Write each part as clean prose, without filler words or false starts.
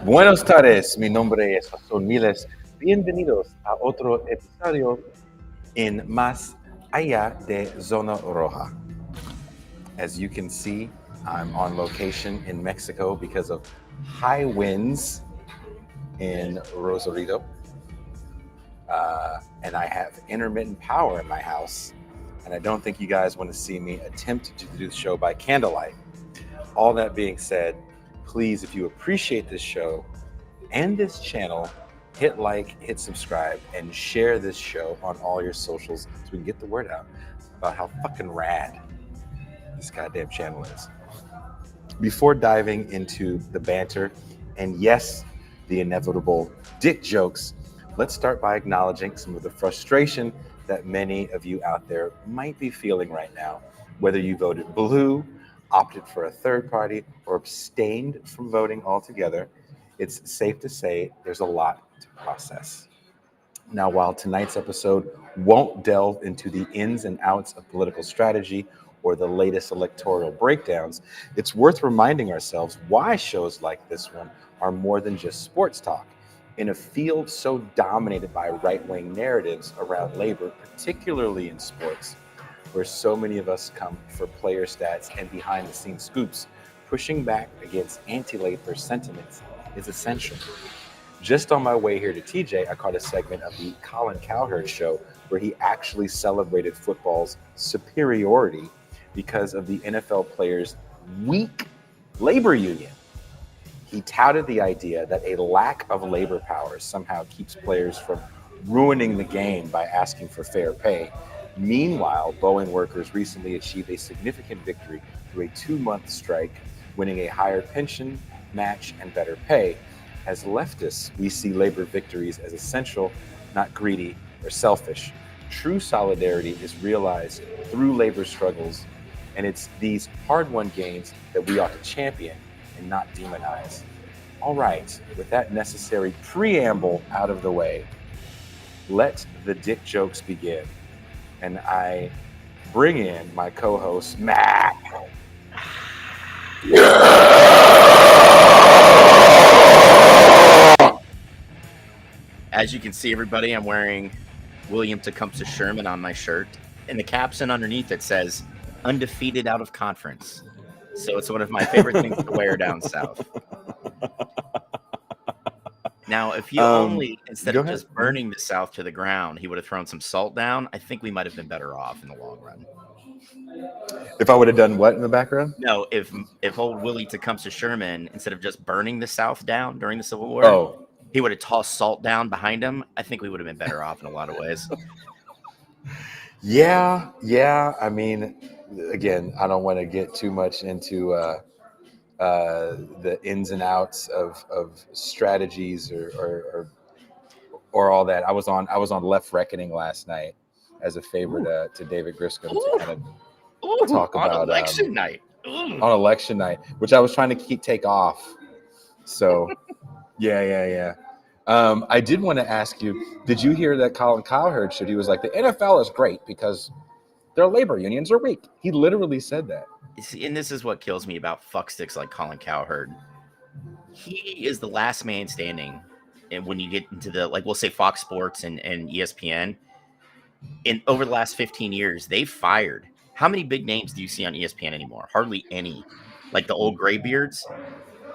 Buenos tardes, mi nombre es José Miles. Bienvenidos a otro episodio en Más Allá de Zona Roja. As you can see, I'm on location in Mexico because of high winds in Rosarito. And I have intermittent power in my house. And I don't think you guys want to see me attempt to do the show by candlelight. All that being said, please, if you appreciate this show and this channel, hit like, hit subscribe, and share this show on all your socials so we can get the word out about how fucking rad this goddamn channel is. Before diving into the banter and yes, the inevitable dick jokes, let's start by acknowledging some of the frustration that many of you out there might be feeling right now. Whether you voted blue, opted for a third party, or abstained from voting altogether, it's safe to say there's a lot to process. Now, while tonight's episode won't delve into the ins and outs of political strategy or the latest electoral breakdowns, it's worth reminding ourselves why shows like this one are more than just sports talk. In a field so dominated by right-wing narratives around labor, particularly in sports, where so many of us come for player stats and behind-the-scenes scoops, pushing back against anti-labor sentiments is essential. Just on my way here to TJ, I caught a segment of the Colin Cowherd show where he actually celebrated football's superiority because of the NFL players' weak labor union. He touted the idea that a lack of labor power somehow keeps players from ruining the game by asking for fair pay. Meanwhile, Boeing workers recently achieved a significant victory through a 2-month strike, winning a higher pension, match, and better pay. As leftists, we see labor victories as essential, not greedy or selfish. True solidarity is realized through labor struggles, and it's these hard-won gains that we ought to champion and not demonize. All right, with that necessary preamble out of the way, let the dick jokes begin. And I bring in my co-host, Matt. As you can see, everybody, I'm wearing William Tecumseh Sherman on my shirt, and the caption underneath it says, "Undefeated out of conference." So it's one of my favorite things to wear down south. Now, if you instead of just burning the South to the ground, he would have thrown some salt down, I think we might have been better off in the long run. If I would have done what in the background? No, if old Willie Tecumseh Sherman, instead of just burning the South down during the Civil War, he would have tossed salt down behind him, I think we would have been better off in a lot of ways. Yeah. I mean, again, I don't want to get too much into the ins and outs of strategies or all that. I was on Left Reckoning last night as a favor to David Griscom to kind of talk about election night. On election night, which I was trying to take off. So, yeah. I did want to ask you, did you hear that Colin Cowherd shit? He was like, the NFL is great because their labor unions are weak. He literally said that. And this is what kills me about fucksticks like Colin Cowherd. He is the last man standing. And when you get into the, like, we'll say Fox Sports and ESPN, over the last 15 years, they've fired. How many big names do you see on ESPN anymore? Hardly any. Like the old graybeards,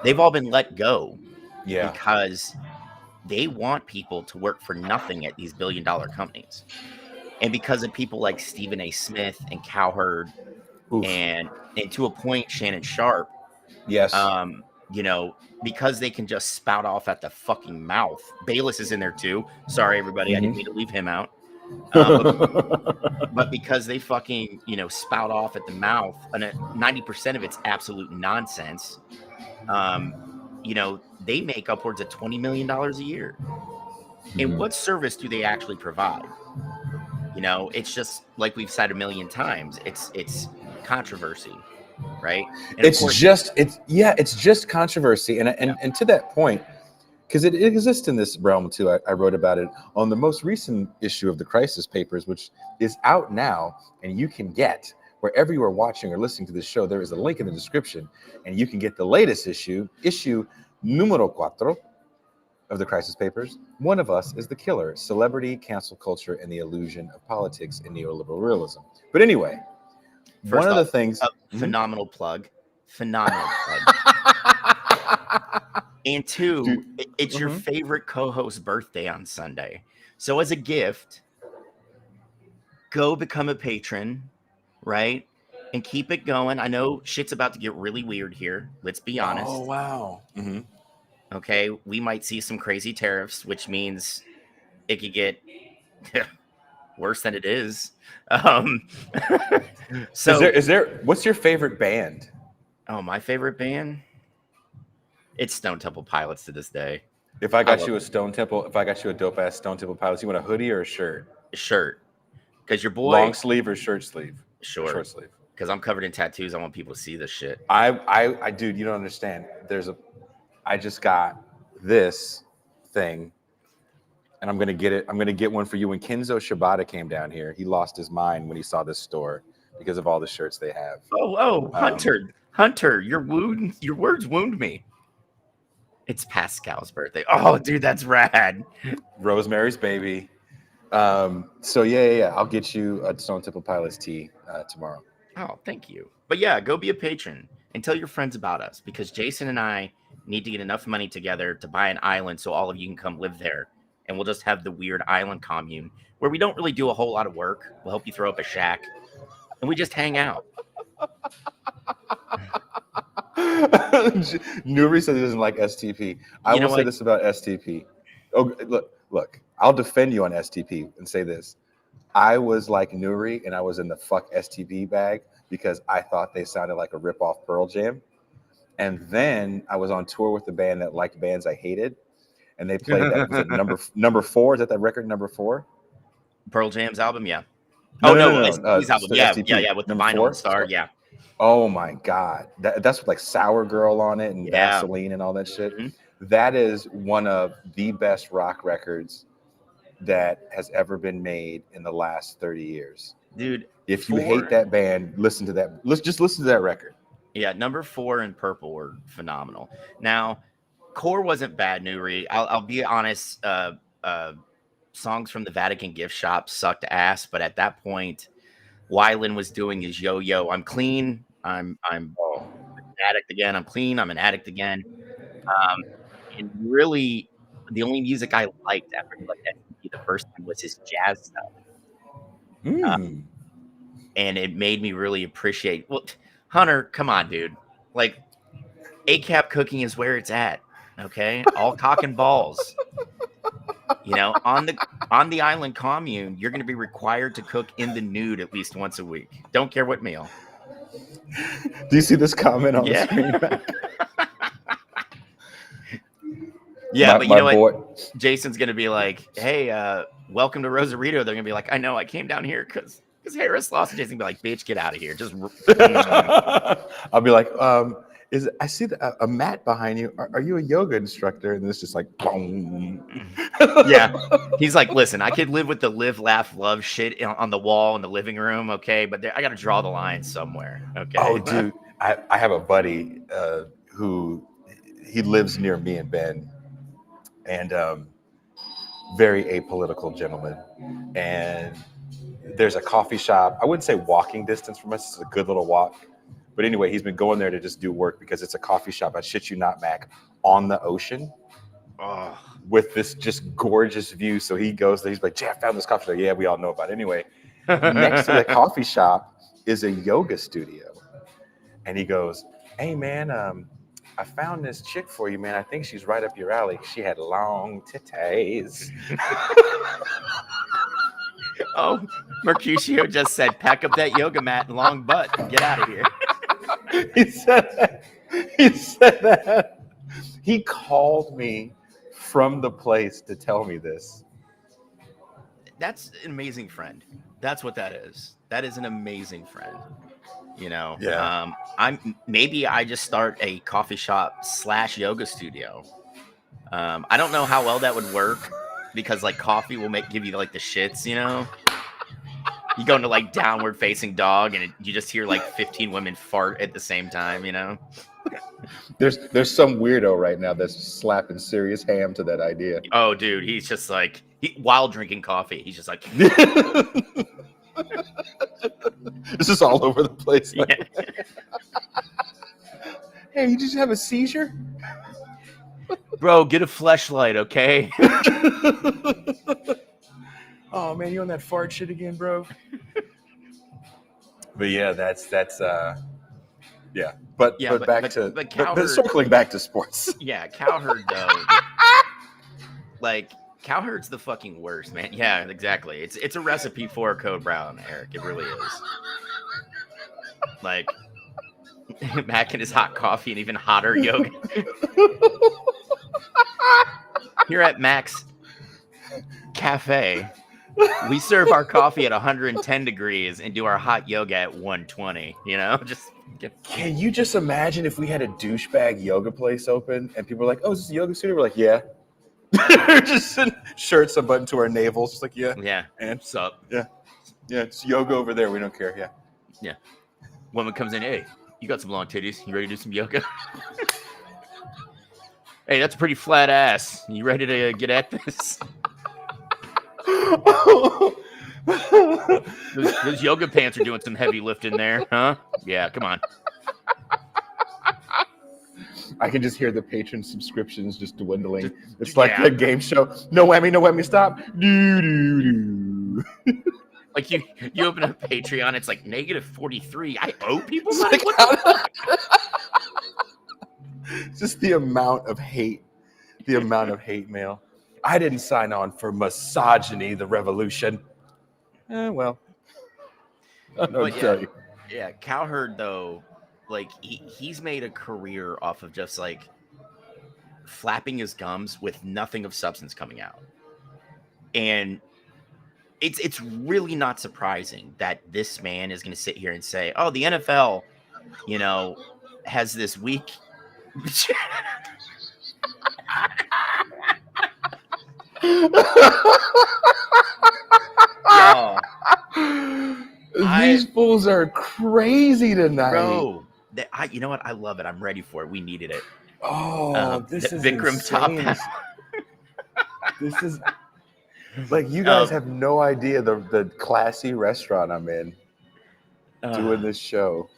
they've all been let go. Yeah. Because they want people to work for nothing at these billion-dollar companies. And because of people like Stephen A. Smith and Cowherd, and to a point, Shannon Sharp, yes, because they can just spout off at the fucking mouth. Bayless is in there too. Sorry, everybody, I didn't mean to leave him out. But because they fucking, spout off at the mouth, and 90% of it's absolute nonsense, they make upwards of $20 million a year. And what service do they actually provide? It's just like we've said a million times. It's controversy, right? And it's just controversy. And to that point, because it exists in this realm too. I wrote about it on the most recent issue of the Crisis Papers, which is out now, and you can get wherever you are watching or listening to this show. There is a link in the description, and you can get the latest issue Numero cuatro of the Crisis Papers. One of us is the killer. Celebrity, cancel culture, and the illusion of politics in neoliberal realism. But anyway, First one of off, the things. phenomenal plug. Phenomenal plug. And two, Dude, it's your favorite co-host's birthday on Sunday. So as a gift, go become a patron, right? And keep it going. I know shit's about to get really weird here. Let's be honest. Oh, wow. Okay, we might see some crazy tariffs, which means it could get worse than it is. So Is there what's your favorite band? Oh, my favorite band? It's Stone Temple Pilots to this day. If I got you a dope ass Stone Temple Pilots, you want a hoodie or a shirt? A shirt. Because your boy Long sleeve or short sleeve? Short sleeve. Because I'm covered in tattoos. I want people to see this shit. I dude, you don't understand. I just got this thing, and I'm gonna get it. I'm gonna get one for you. When Kenzo Shibata came down here, he lost his mind when he saw this store because of all the shirts they have. Hunter, your words wound me. It's Pascal's birthday. Oh, dude, that's rad. Rosemary's Baby. So yeah. I'll get you a Stone Temple Pilots tee tomorrow. Oh, thank you. But yeah, go be a patron and tell your friends about us, because Jason and I need to get enough money together to buy an island so all of you can come live there. And we'll just have the weird island commune where we don't really do a whole lot of work. We'll help you throw up a shack and we just hang out. Nuri said he doesn't like STP. I will say this about STP. Oh, look, I'll defend you on STP and say this. I was like Nuri, and I was in the fuck STP bag because I thought they sounded like a ripoff Pearl Jam. And then I was on tour with the band that liked bands I hated, and they played that. Was it number 4? Is that record number 4? Pearl Jam's album, yeah. No. STP's album, yeah, with the vinyl star, yeah. Oh my God, that's with like Sour Girl on it and Vaseline and all that shit. Mm-hmm. That is one of the best rock records that has ever been made in the last 30 years. Dude, if you hate that band, listen to that. Just listen to that record. Yeah, number 4 and Purple were phenomenal. Now, Core wasn't bad, Nuri. I'll be honest. Songs from the Vatican gift shop sucked ass, but at that point, Wyland was doing his yo-yo. I'm clean. I'm an addict again. I'm clean. I'm an addict again. And really, the only music I liked after he left STP the first time was his jazz stuff. And it made me really appreciate. Well, Hunter, come on, dude. Like, ACAP cooking is where it's at. Okay, all cock and balls. You know, on the island commune, you're going to be required to cook in the nude at least once a week. Don't care what meal. Do you see this comment on the screen? Yeah, but you know what? Jason's going to be like, hey, welcome to Rosarito. They're going to be like, I know, I came down here because Harris lost. And Jason's going to be like, bitch, get out of here. Just I'll be like, I see a mat behind you. Are you a yoga instructor? And it's just like, boom. Yeah. He's like, listen, I could live with the live, laugh, love shit on the wall in the living room, okay? But I got to draw the line somewhere, okay? Oh, dude, I have a buddy who he lives near me and Ben, and very apolitical gentleman. And there's a coffee shop. I wouldn't say walking distance from us. It's a good little walk. But anyway, he's been going there to just do work because it's a coffee shop, I shit you not, Mac, on the ocean with this just gorgeous view. So he goes there. He's like, Jay, I found this coffee shop. Yeah, we all know about it. Anyway, next to the coffee shop is a yoga studio. And he goes, hey, man, I found this chick for you, man. I think she's right up your alley. She had long titties. Oh, Mercutio just said, pack up that yoga mat and long butt and get out of here. He said that. He called me from the place to tell me this. That's an amazing friend. That's what that is. That is an amazing friend. You know, yeah. I just start a coffee shop / yoga studio. I don't know how well that would work because like coffee will give you like the shits, you know. You go into like downward facing dog and you just hear like 15 women fart at the same time, you know. There's some weirdo right now that's slapping serious ham to that idea. Oh, dude, he's just like while drinking coffee, he's just like, This is all over the place. yeah. Hey, you just have a seizure? Bro, get a fleshlight, okay? Oh man, you on that fart shit again, bro? But yeah, that's yeah. But Cowherd, circling back to sports. Yeah, Cowherd though. Like Cowherd's the fucking worst, man. Yeah, exactly. It's a recipe for Code Brown, Eric. It really is. Like Mac and his hot coffee and even hotter yoga. Here at Mac's Cafe, we serve our coffee at 110 degrees and do our hot yoga at 120. You know, Can you just imagine if we had a douchebag yoga place open and people were like, "Oh, is this a yoga studio?" We're like, "Yeah." Just in shirts unbuttoned to our navels, just like, "Yeah, yeah." And what's up? Yeah, it's yoga over there. We don't care. Yeah. Woman comes in, hey, you got some long titties. You ready to do some yoga? Hey, that's a pretty flat ass. You ready to get at this? Those yoga pants are doing some heavy lifting there, huh? Yeah, come on. I can just hear the patron subscriptions just dwindling. It's like a game show. No whammy, stop. Do. Like you open up Patreon, it's like -43. I owe people money. Like, What the fuck? Just the amount of hate mail. I didn't sign on for misogyny, the revolution. Well, I don't know what to tell you. Yeah, Cowherd though, like he's made a career off of just like flapping his gums with nothing of substance coming out, and it's really not surprising that this man is going to sit here and say, "Oh, the NFL, you know, has this week." Yo, These fools are crazy tonight, bro. You know what? I love it. I'm ready for it. We needed it. Oh, this is Vikram insane. Top. This is like, you guys have no idea the classy restaurant I'm in doing this show.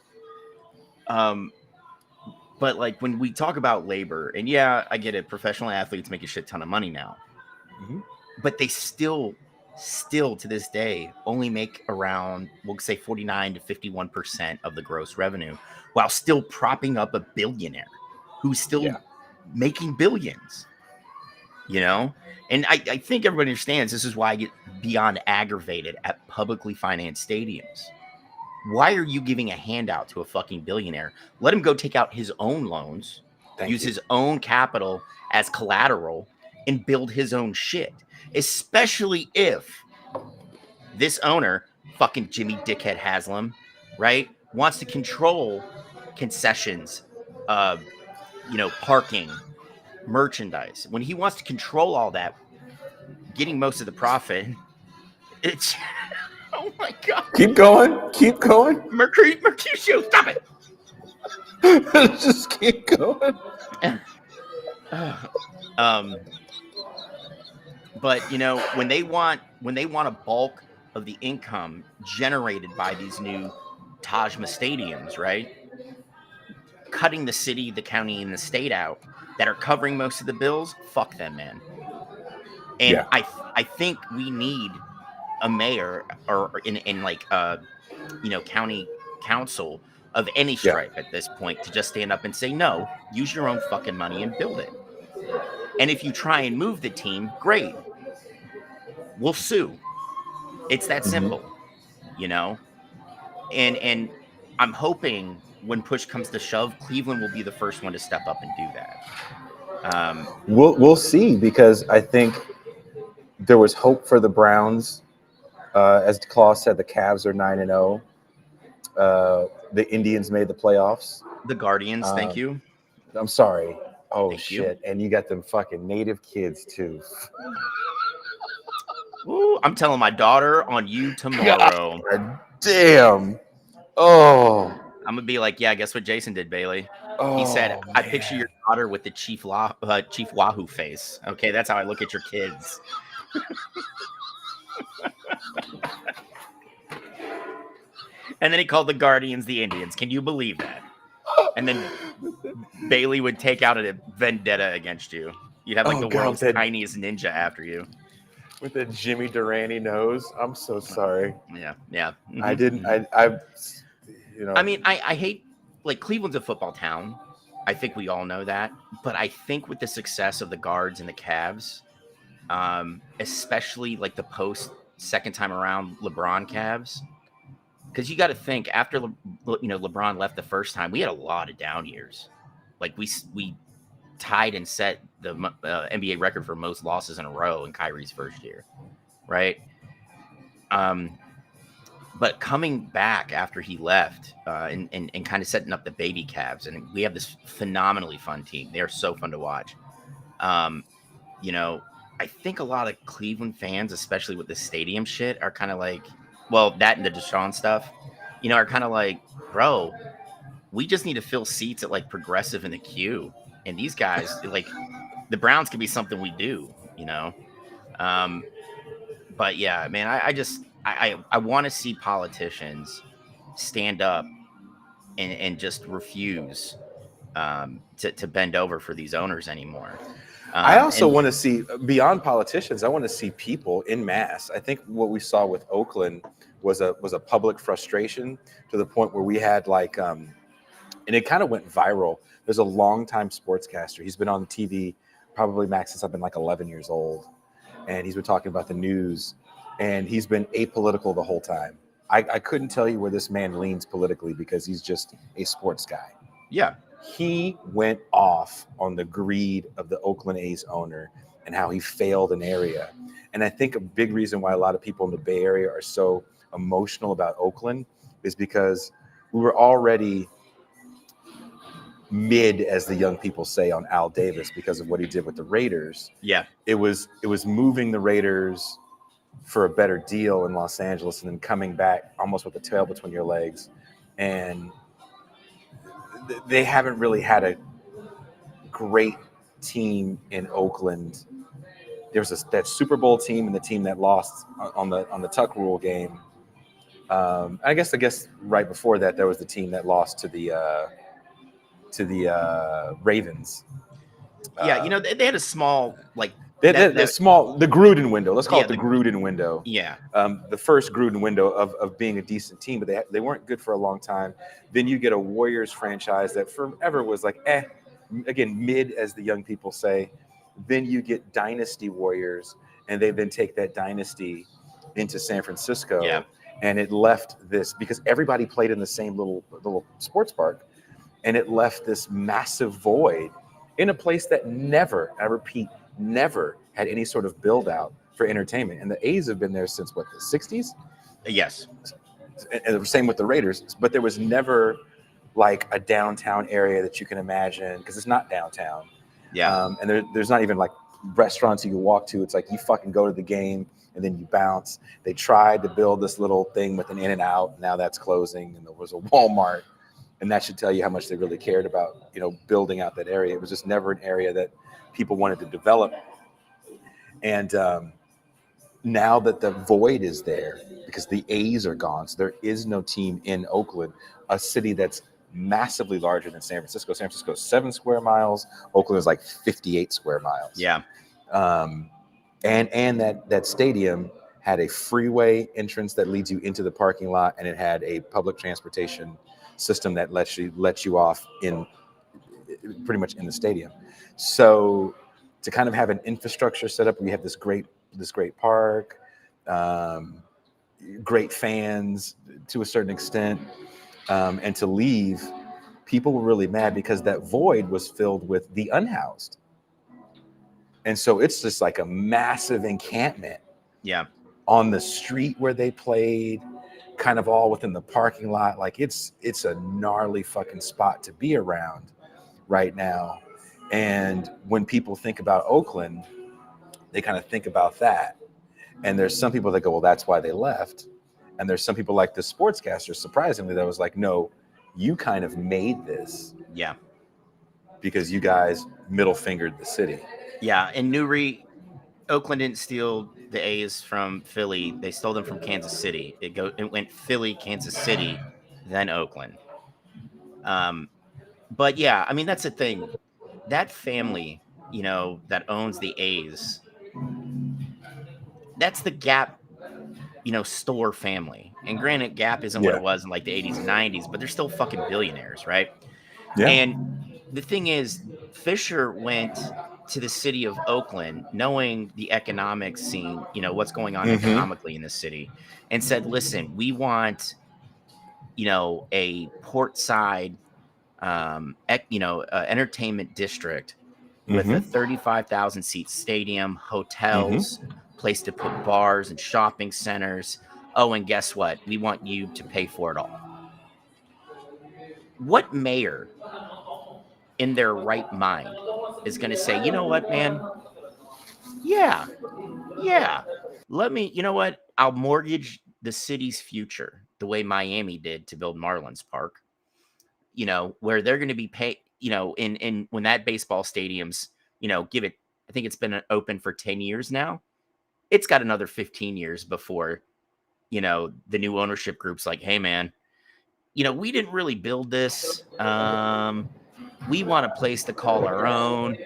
But like when we talk about labor, and yeah, I get it. Professional athletes make a shit ton of money now, but they still to this day only make around, we'll say 49 to 51% of the gross revenue, while still propping up a billionaire who's still making billions. You know, and I think everybody understands this is why I get beyond aggravated at publicly financed stadiums. Why are you giving a handout to a fucking billionaire? Let him go take out his own loans, use his own capital as collateral, and build his own shit. Especially if this owner, fucking Jimmy Dickhead Haslam, right, wants to control concessions, parking, merchandise. When he wants to control all that, getting most of the profit, it's... Oh my God. Keep going. Mercutio, stop it. Just keep going. But you know, when they want a bulk of the income generated by these new Tajma stadiums, right? Cutting the city, the county, and the state out that are covering most of the bills, fuck them, man. And I think we need a mayor or in county council of any stripe at this point to just stand up and say, no, use your own fucking money and build it. And if you try and move the team, great. We'll sue. It's that simple, you know? And I'm hoping when push comes to shove, Cleveland will be the first one to step up and do that. We'll see, because I think there was hope for the Browns. As Claus said, the Cavs are 9-0. The Indians made the playoffs. The Guardians, thank you. I'm sorry. Oh, thank shit. You. And you got them fucking native kids, too. Ooh, I'm telling my daughter on you tomorrow. God damn. Oh. I'm going to be like, yeah, guess what Jason did, Bailey? He said, Oh, "I picture your man. daughter with the Chief Wahoo face." Okay, that's how I look at your kids. And then he called the Guardians the Indians. Can you believe that? And then Bailey would take out a vendetta against you. You'd have like Oh, the God, world's that tiniest ninja after you. with the Jimmy Durante nose. I'm so sorry. Yeah. I Mhm, didn't. mhm. You I know. mean, I hate, like, Cleveland's a football town. I think we all know that. But I think with the success of the Guards and the Cavs, especially like the post second time around LeBron Cavs, because you got to think after LeBron left the first time, we had a lot of down years. Like we tied and set the NBA record for most losses in a row in Kyrie's first year, right? But coming back after he left and kind of setting up the baby Cavs, and we have this phenomenally fun team. They are so fun to watch. Um, you know, I think a lot of Cleveland fans, especially with the stadium shit, are kind of like, well, that and the Deshaun stuff, are kind of like, bro, we just need to fill seats at like Progressive in the queue. And these guys, like, the Browns could be something we do. Um, but yeah, man, I want to see politicians stand up and just refuse to bend over for these owners anymore. I also And want to see beyond politicians. I want to see people in mass. I think what we saw with Oakland was a public frustration to the point where we had and it kind of went viral. There's a longtime sportscaster. He's been on TV probably max since I've been like 11 years old, and he's been talking about the news, and he's been apolitical the whole time. I couldn't tell you where this man leans politically because he's just a sports guy. yeah, He went off on the greed of the Oakland A's owner and how he failed an area. And I think a big reason why a lot of people in the Bay Area are so emotional about Oakland is because we were already mid, as the young people say, on Al Davis because of what he did with the Raiders. yeah, It was moving the Raiders for a better deal in Los Angeles and then coming back almost with the tail between your legs. And they haven't really had a great team in Oakland. There's that Super Bowl team and the team that lost on the Tuck Rule game. I guess right before that there was the team that lost to the Ravens. yeah. They had a small like The Gruden window. Let's call yeah it the Gruden window. yeah The first Gruden window of being a decent team, but they weren't good for a long time. Then you get a Warriors franchise that forever was like, again, mid, as the young people say. Then you get Dynasty Warriors, and they then take that dynasty into San Francisco, Yeah. and it left this because everybody played in the same little sports park, and it left this massive void in a place that never, I repeat, never had any sort of build out for entertainment. And the A's have been there since what, the 60s? yes And the same with the Raiders, but there was never like a downtown area that you can imagine because it's not downtown. yeah And there's not even like restaurants you can walk to. It's like you fucking go to the game and then you bounce. They tried to build this little thing with an In and Out. Now that's closing, and there was a Walmart. And that should tell you how much they really cared about, building out that area. It was just never an area that people wanted to develop. And now that the void is there because the A's are gone, so there is no team in Oakland, a city that's massively larger than San Francisco. San Francisco is 7 square miles. Oakland is like 58 square miles. yeah And that stadium had a freeway entrance that leads you into the parking lot, and it had a public transportation system that lets you off in pretty much in the stadium. So to kind of have an infrastructure set up, we have this great park, great fans to a certain extent, and to leave, people were really mad because that void was filled with the unhoused. And so it's just like a massive encampment yeah on the street where they played, kind of all within the parking lot. Like it's a gnarly fucking spot to be around right now. And when people think about Oakland, they kind of think about that. And there's some people that go, well, that's why they left. And there's some people like the sportscaster, surprisingly, that was like, no, you kind of made this. yeah because you guys middle fingered the city. Yeah, and Oakland didn't steal the A's from Philly. They stole them from Kansas City. It went Philly, Kansas City, then Oakland. But yeah, I mean that's the thing. That family, that owns the A's, that's the Gap, store family. And granted, Gap isn't what Yeah. it was in like the 80s and 90s, but they're still fucking billionaires, right? Yeah. And the thing is, Fisher went to the city of Oakland knowing the economic scene, what's going on economically in the city, and said, listen, we want, a port side, entertainment district with a 35,000 seat stadium, hotels, place to put bars and shopping centers. Oh, and guess what? We want you to pay for it all. What mayor in their right mind is going to say, you know what, man? Yeah. Let me, I'll mortgage the city's future the way Miami did to build Marlins Park, where they're going to be paid, in when that baseball stadium's, I think it's been open for 10 years now. It's got another 15 years before, the new ownership group's like, hey, man, we didn't really build this. We want a place to call our own.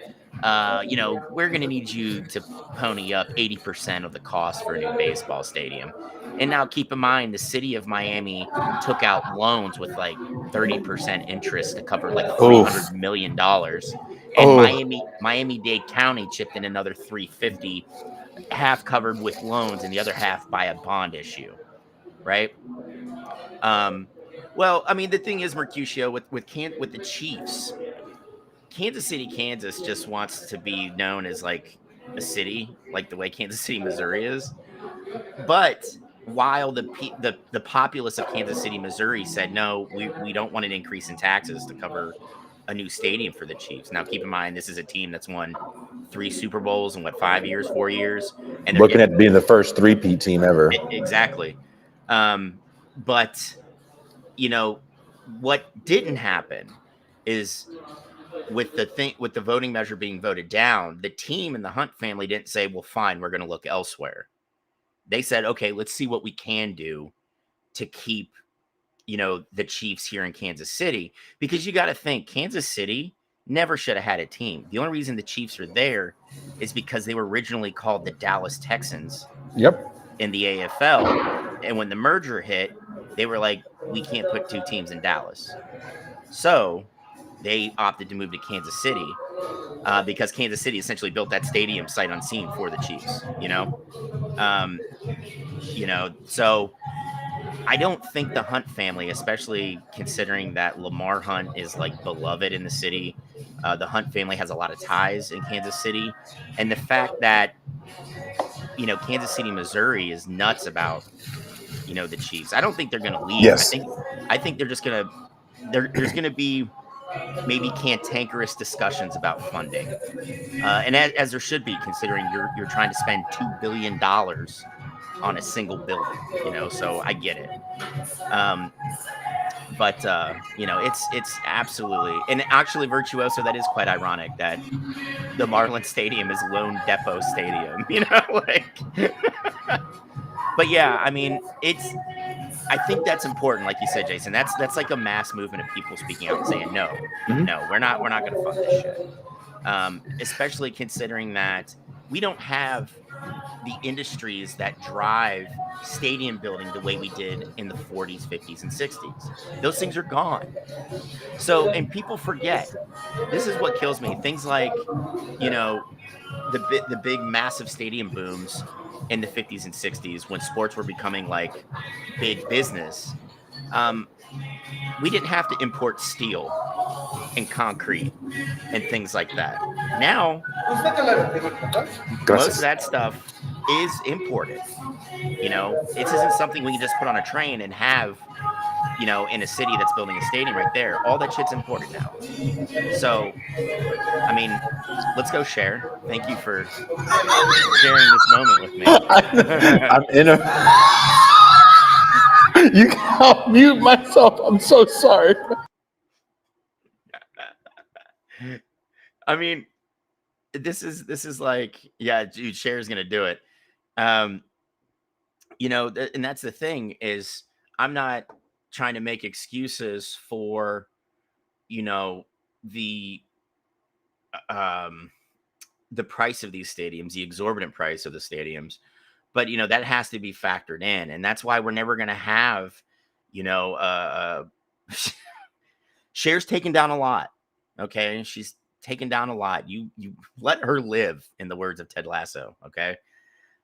We're going to need you to pony up 80% of the cost for a new baseball stadium. And now keep in mind, the city of Miami took out loans with like 30% interest to cover like $300 million. And Miami-Dade County chipped in another 350, half covered with loans and the other half by a bond issue. Right. Well, I mean, the thing is, Mercutio, with the Chiefs, Kansas City, Kansas just wants to be known as like a city, like the way Kansas City, Missouri is. But while the populace of Kansas City, Missouri said, no, we don't want an increase in taxes to cover a new stadium for the Chiefs. Now, keep in mind, this is a team that's won 3 Super Bowls in 4 years. And they're looking at being the first 3-peat team ever. Exactly. But, what didn't happen is with the voting measure being voted down, the team and the Hunt family didn't say, well, fine, we're going to look elsewhere. They said, okay, let's see what we can do to keep, the Chiefs here in Kansas City, because you got to think Kansas City never should have had a team. The only reason the Chiefs are there is because they were originally called the Dallas Texans. Yep. In the AFL. And when the merger hit, they were like, we can't put 2 teams in Dallas. So they opted to move to Kansas City because Kansas City essentially built that stadium sight unseen for the Chiefs, so I don't think the Hunt family, especially considering that Lamar Hunt is like beloved in the city, the Hunt family has a lot of ties in Kansas City. And the fact that, Kansas City, Missouri is nuts about, the Chiefs. I don't think they're going to leave. Yes. I think they're just going to, there's going to be maybe cantankerous discussions about funding. And as there should be, considering you're trying to spend $2 billion on a single building, so I get it. But it's absolutely, and actually, Virtuoso, that is quite ironic that the Marlins Stadium is Lone Depot Stadium, but yeah, I mean, I think that's important, like you said, Jason. That's like a mass movement of people speaking out and saying, no, we're not going to fund this shit. Especially considering that we don't have the industries that drive stadium building the way we did in the 40s, 50s, and 60s. Those things are gone. So, and people forget. This is what kills me. Things like, the big massive stadium booms in the 50s and 60s when sports were becoming like big business. We didn't have to import steel and concrete and things like that. Now, most of that stuff is imported. It isn't something we can just put on a train and have, in a city that's building a stadium right there. All that shit's imported now. So, I mean, let's go share. Thank you for sharing this moment with me. I'm in a... You can't mute myself. I'm so sorry. I mean, this is like, yeah, dude, Cher's gonna do it. Um, and that's the thing is, I'm not trying to make excuses for, the um the price of these stadiums, the exorbitant price of the stadiums. But that has to be factored in, and that's why we're never going to have, you know, shares taken down a lot. Okay, she's taken down a lot. You let her live, in the words of Ted Lasso. Okay,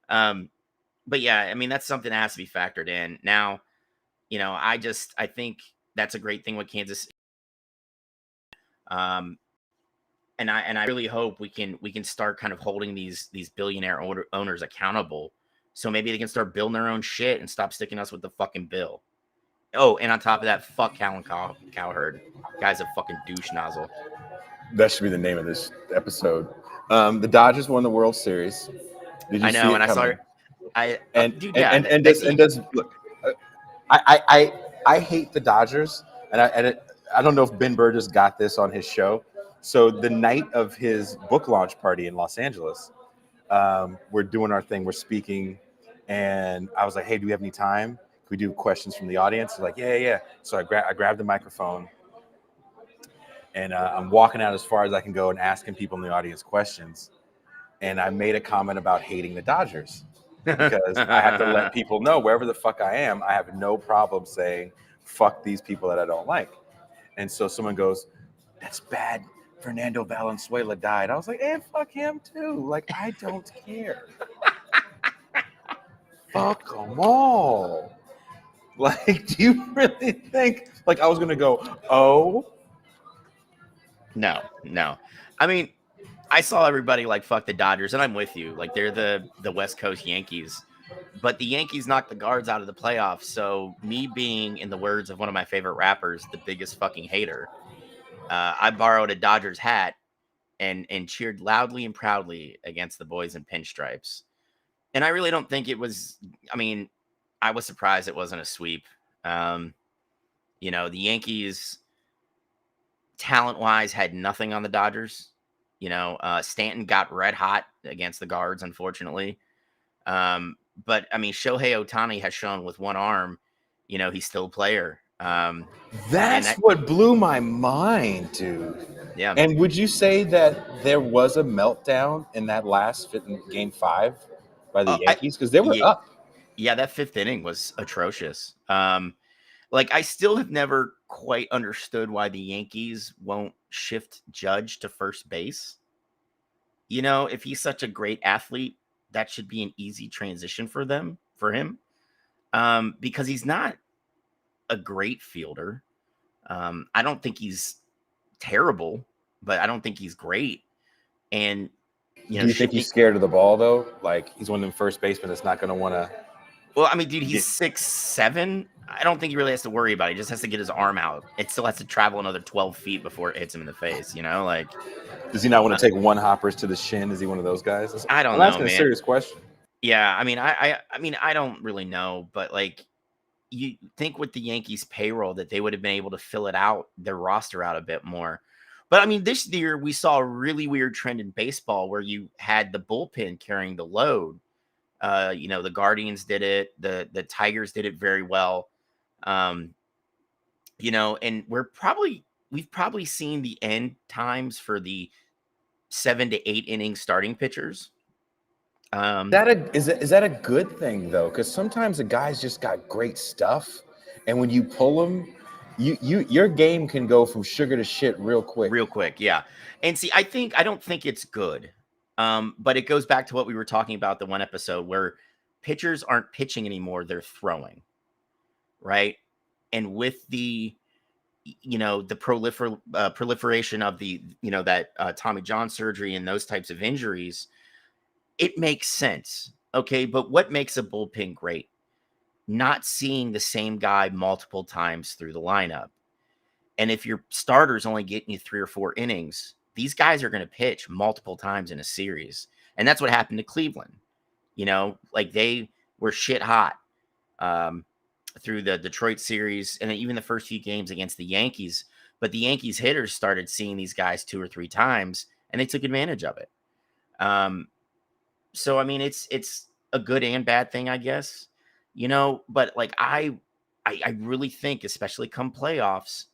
um, but yeah, I mean that's something that has to be factored in. Now, I think that's a great thing with Kansas. Um, and I really hope we can start kind of holding these billionaire owners accountable, so maybe they can start building their own shit and stop sticking us with the fucking bill. Oh, and on top of that, fuck Cowherd. Guy's a fucking douche nozzle. That should be the name of this episode. The Dodgers won the World Series. Did you I know, see it and I saw coming? her. I dude, yeah, And does look? I hate the Dodgers, I don't know if Ben Burgess got this on his show. So the night of his book launch party in Los Angeles, we're doing our thing, we're speaking, and I was like, "Hey, do we have any time? Can we do questions from the audience?" They're like, yeah. So I grabbed the microphone, and I'm walking out as far as I can go and asking people in the audience questions. And I made a comment about hating the Dodgers, because I have to let people know wherever the fuck I am, I have no problem saying fuck these people that I don't like. And so someone goes, "That's bad. Fernando Valenzuela died." I was like, "And fuck him too. Like, I don't care. Fuck them all." Like, do you really think like I was gonna go, "Oh, No. I mean, I saw everybody like fuck the Dodgers, and I'm with you. Like they're the West Coast Yankees, but the Yankees knocked the guards out of the playoffs. So me being, in the words of one of my favorite rappers, the biggest fucking hater, I borrowed a Dodgers hat and cheered loudly and proudly against the boys in pinstripes. And I really don't think it was. I mean, I was surprised it wasn't a sweep. The Yankees, talent wise, had nothing on the Dodgers. Stanton got red hot against the guards, unfortunately. But I mean, Shohei Ohtani has shown with one arm, he's still a player. that's what blew my mind, dude." Yeah. And would you say that there was a meltdown in that last fit in Game 5 by the Yankees? Because they were yeah, up. yeah, that fifth inning was atrocious. Like I still have never quite understood why the Yankees won't shift Judge to first base. If he's such a great athlete, that should be an easy transition for him. Because he's not a great fielder. I don't think he's terrible, but I don't think he's great. And Do you think he's scared of the ball though? Like, he's one of them first basemen that's not going to want to. Well, I mean, dude, he's 6'7". I don't think he really has to worry about it. He just has to get his arm out. It still has to travel another 12 feet before it hits him in the face. Like, does he not want to take one hoppers to the shin? Is he one of those guys? I don't I'm know, asking man. a serious question. Yeah, I mean, I don't really know, but like, you think with the Yankees payroll that they would have been able to fill their roster out a bit more. But I mean, this year we saw a really weird trend in baseball where you had the bullpen carrying the load. The Guardians did it, the Tigers did it very well. And we've probably seen the end times for the 7 to 8 inning starting pitchers. Is that a good thing though? Because sometimes the guys just got great stuff, and when you pull them, your game can go from sugar to shit real quick. Yeah. And see, I don't think it's good. But it goes back to what we were talking about the one episode where pitchers aren't pitching anymore, they're throwing. Right? And with the proliferation of the that Tommy John surgery and those types of injuries, it makes sense. Okay, but what makes a bullpen great? Not seeing the same guy multiple times through the lineup. And if your starter's only getting you 3 or 4 innings, these guys are going to pitch multiple times in a series. And that's what happened to Cleveland. Like they were shit hot through the Detroit series and even the first few games against the Yankees. But the Yankees hitters started seeing these guys 2 or 3 times, and they took advantage of it. So I mean, it's a good and bad thing, I guess, but like I really think, especially come playoffs,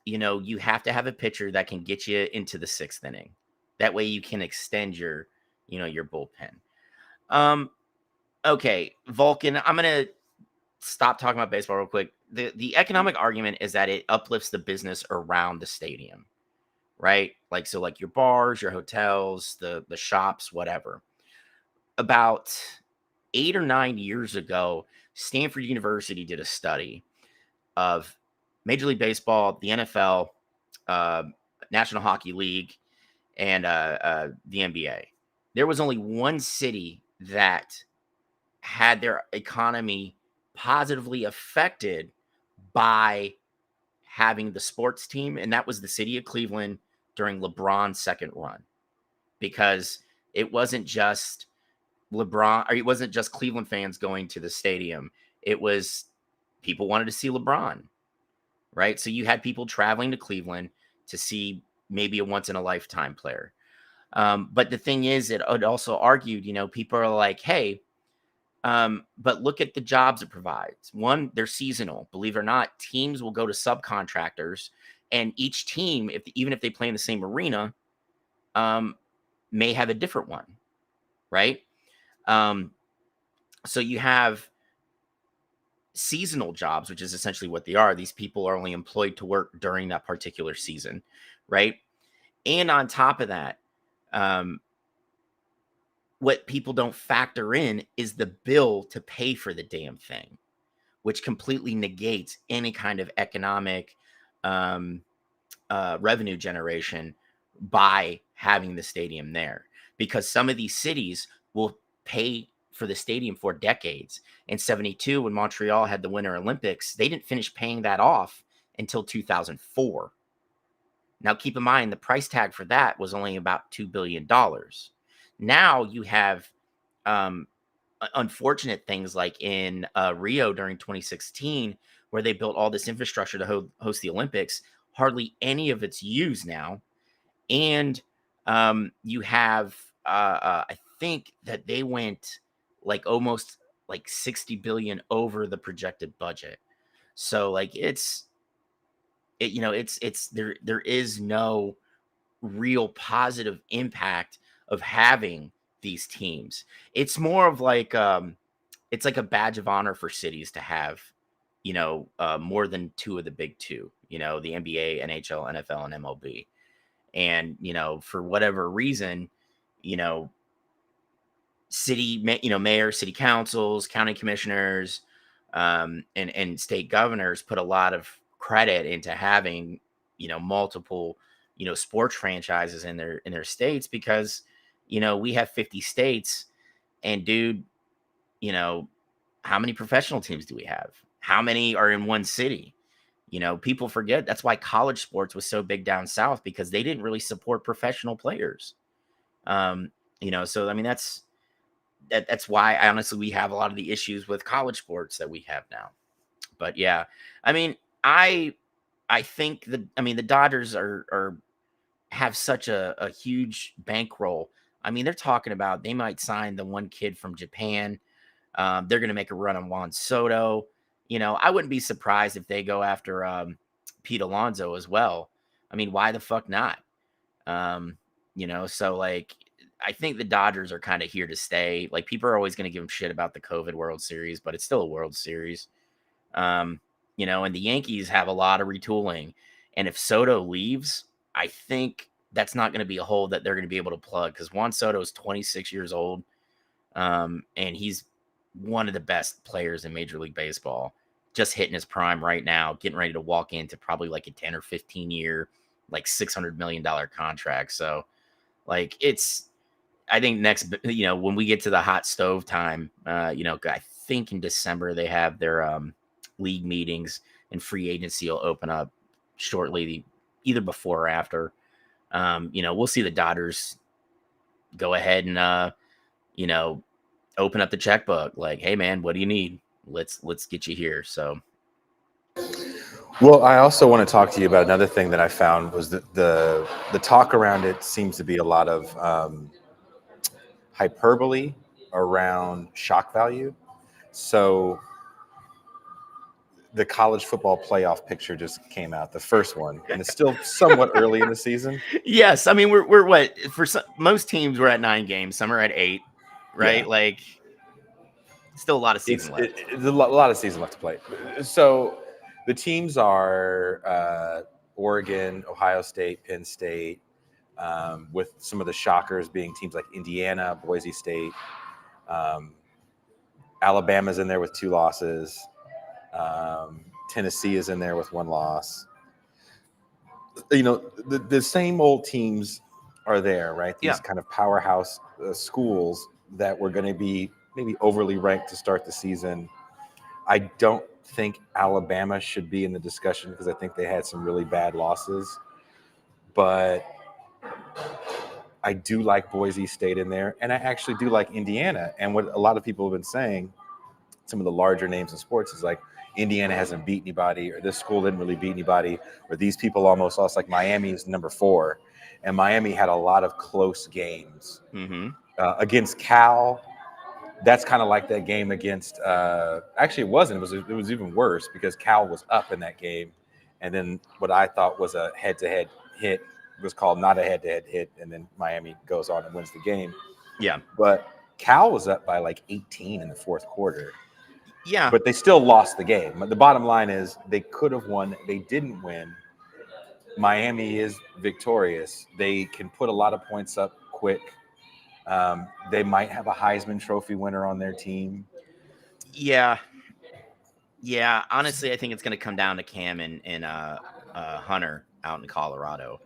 you have to have a pitcher that can get you into the 6th inning. That way you can extend your bullpen. Okay, Vulcan, I'm going to stop talking about baseball real quick. The economic argument is that it uplifts the business around the stadium, right? Like, so like your bars, your hotels, the shops, whatever. About 8 or 9 years ago, Stanford University did a study of Major League Baseball, the NFL, uh, National Hockey League, and the NBA. There was only one city that had their economy positively affected by having the sports team, and that was the city of Cleveland during LeBron's second run, because it wasn't just LeBron, or it wasn't just Cleveland fans going to the stadium. It was people wanted to see LeBron, right? So you had people traveling to Cleveland to see maybe a once in a lifetime player. But the thing is, it also argued, people are like, hey, but look at the jobs it provides. One, they're seasonal. Believe it or not, teams will go to subcontractors, and each team, even if they play in the same arena, may have a different one, right? So you have seasonal jobs, which is essentially what they are. These people are only employed to work during that particular season, right? And on top of that, what people don't factor in is the bill to pay for the damn thing, which completely negates any kind of economic revenue generation by having the stadium there. Because some of these cities will pay for the stadium for decades. In 72, when Montreal had the Winter Olympics, they didn't finish paying that off until 2004. Now, keep in mind, the price tag for that was only about $2 billion. Now you have unfortunate things like in Rio during 2016, where they built all this infrastructure to host the Olympics. Hardly any of it's used now. And you have, I think that they went like almost like 60 billion over the projected budget. So like it's there is no real positive impact of having these teams. It's more of like it's like a badge of honor for cities to have more than two of the big two, the NBA, NHL, NFL, and MLB. And for whatever reason, mayor, city councils, county commissioners, and state governors put a lot of credit into having multiple sports franchises in their states, because we have 50 states, and dude, how many professional teams do we have? How many are in one city? People forget that's why college sports was so big down south, because they didn't really support professional players. So I mean that's why honestly we have a lot of the issues with college sports that we have now. But yeah, I mean, I think the Dodgers are have such a huge bankroll. I mean, they're talking about they might sign the one kid from Japan. They're going to make a run on Juan Soto. I wouldn't be surprised if they go after Pete Alonso as well. I mean, why the fuck not? So like, I think the Dodgers are kind of here to stay. Like, people are always going to give them shit about the COVID World Series, but it's still a World Series. And the Yankees have a lot of retooling. And if Soto leaves, I think that's not going to be a hole that they're going to be able to plug, because Juan Soto is 26 years old. And he's one of the best players in Major League Baseball, just hitting his prime right now, getting ready to walk into probably like a 10 or 15 year, like $600 million contract. So like, I think next, when we get to the hot stove time, I think in December they have their league meetings, and free agency will open up shortly, either before or after. We'll see the Dodgers go ahead and open up the checkbook. Like, hey man, what do you need? Let's get you here. So, Well, I also want to talk to you about another thing that I found was that the talk around it seems to be a lot of hyperbole around shock value. So the college football playoff picture just came out, the first one, and it's still somewhat early in the season. Yes, I mean we're what for most teams we're at 9 games, some are at 8, Yeah, right? Like still a lot of season left. it's a lot of season left to play. So the teams are Oregon, Ohio State, Penn State, with some of the shockers being teams like Indiana, Boise State, um, Alabama's in there with 2 losses. Tennessee is in there with 1 loss. You know, the same old teams are there, right? These Yeah. kind of powerhouse schools that were going to be maybe overly ranked to start the season. I don't think Alabama should be in the discussion because I think they had some really bad losses. But I do like Boise State in there, and I actually do like Indiana. And what a lot of people have been saying, some of the larger names in sports, is like Indiana hasn't beat anybody, or this school didn't really beat anybody, or these people almost lost. Like Miami's number 4, and Miami had a lot of close games against Cal. That's kind of like that game against. Actually, it wasn't. It was even worse because Cal was up in that game, and then what I thought was a head-to-head hit was called not a head-to-head hit, and then Miami goes on and wins the game. Yeah. But Cal was up by like 18 in the 4th quarter. Yeah. But they still lost the game. But the bottom line is they could have won. They didn't win. Miami is victorious. They can put a lot of points up quick. They might have a Heisman Trophy winner on their team. Yeah. Yeah. Honestly, I think it's going to come down to Cam and Hunter out in Colorado.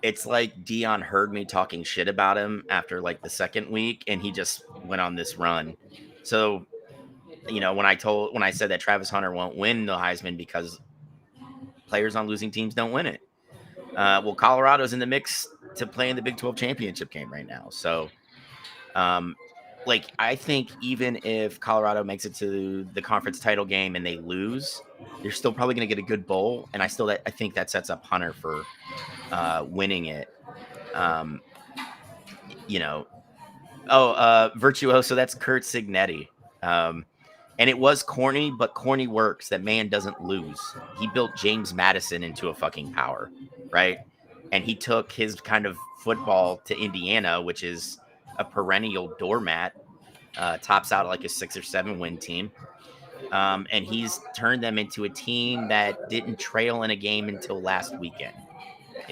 It's like Dion heard me talking shit about him after like the 2nd week, and he just went on this run. So, you know, when I said that Travis Hunter won't win the Heisman because players on losing teams don't win it. Well, Colorado's in the mix to play in the Big 12 championship game right now. So, like, I think even if Colorado makes it to the conference title game and they lose, they're still probably going to get a good bowl. And I think that sets up Hunter for winning it. You know, Virtuoso, that's Kurt Signetti. And it was corny, but corny works. That man doesn't lose. He built James Madison into a fucking power, right? And he took his kind of football to Indiana, which is a perennial doormat, tops out like a 6 or 7 win team. And he's turned them into a team that didn't trail in a game until last weekend.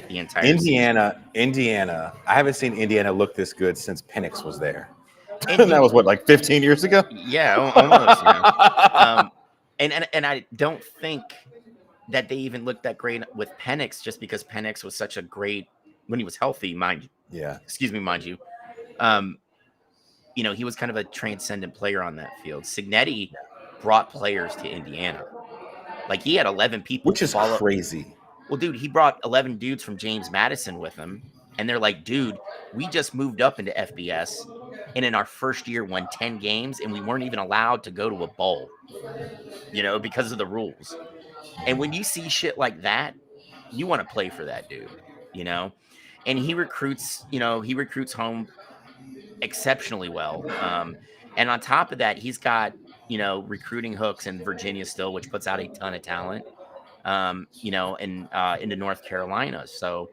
The entire season. Indiana. I haven't seen Indiana look this good since Penix was there. And that was what, like 15 years ago? Yeah, almost. You know? And I don't think that they even looked that great with Penix, just because Penix was such a great when he was healthy, mind you. Yeah. Excuse me, mind you. You know, he was kind of a transcendent player on that field. Signetti brought players to Indiana. Like he had 11 people, which is crazy. Well, dude, he brought 11 dudes from James Madison with him, and they're like, dude, we just moved up into FBS, and in our first year won 10 games, and we weren't even allowed to go to a bowl, you know, because of the rules. And when you see shit like that, you want to play for that dude, you know? And he recruits home exceptionally well. And on top of that, he's got, you know, recruiting hooks in Virginia still, which puts out a ton of talent, you know, into North Carolina. So,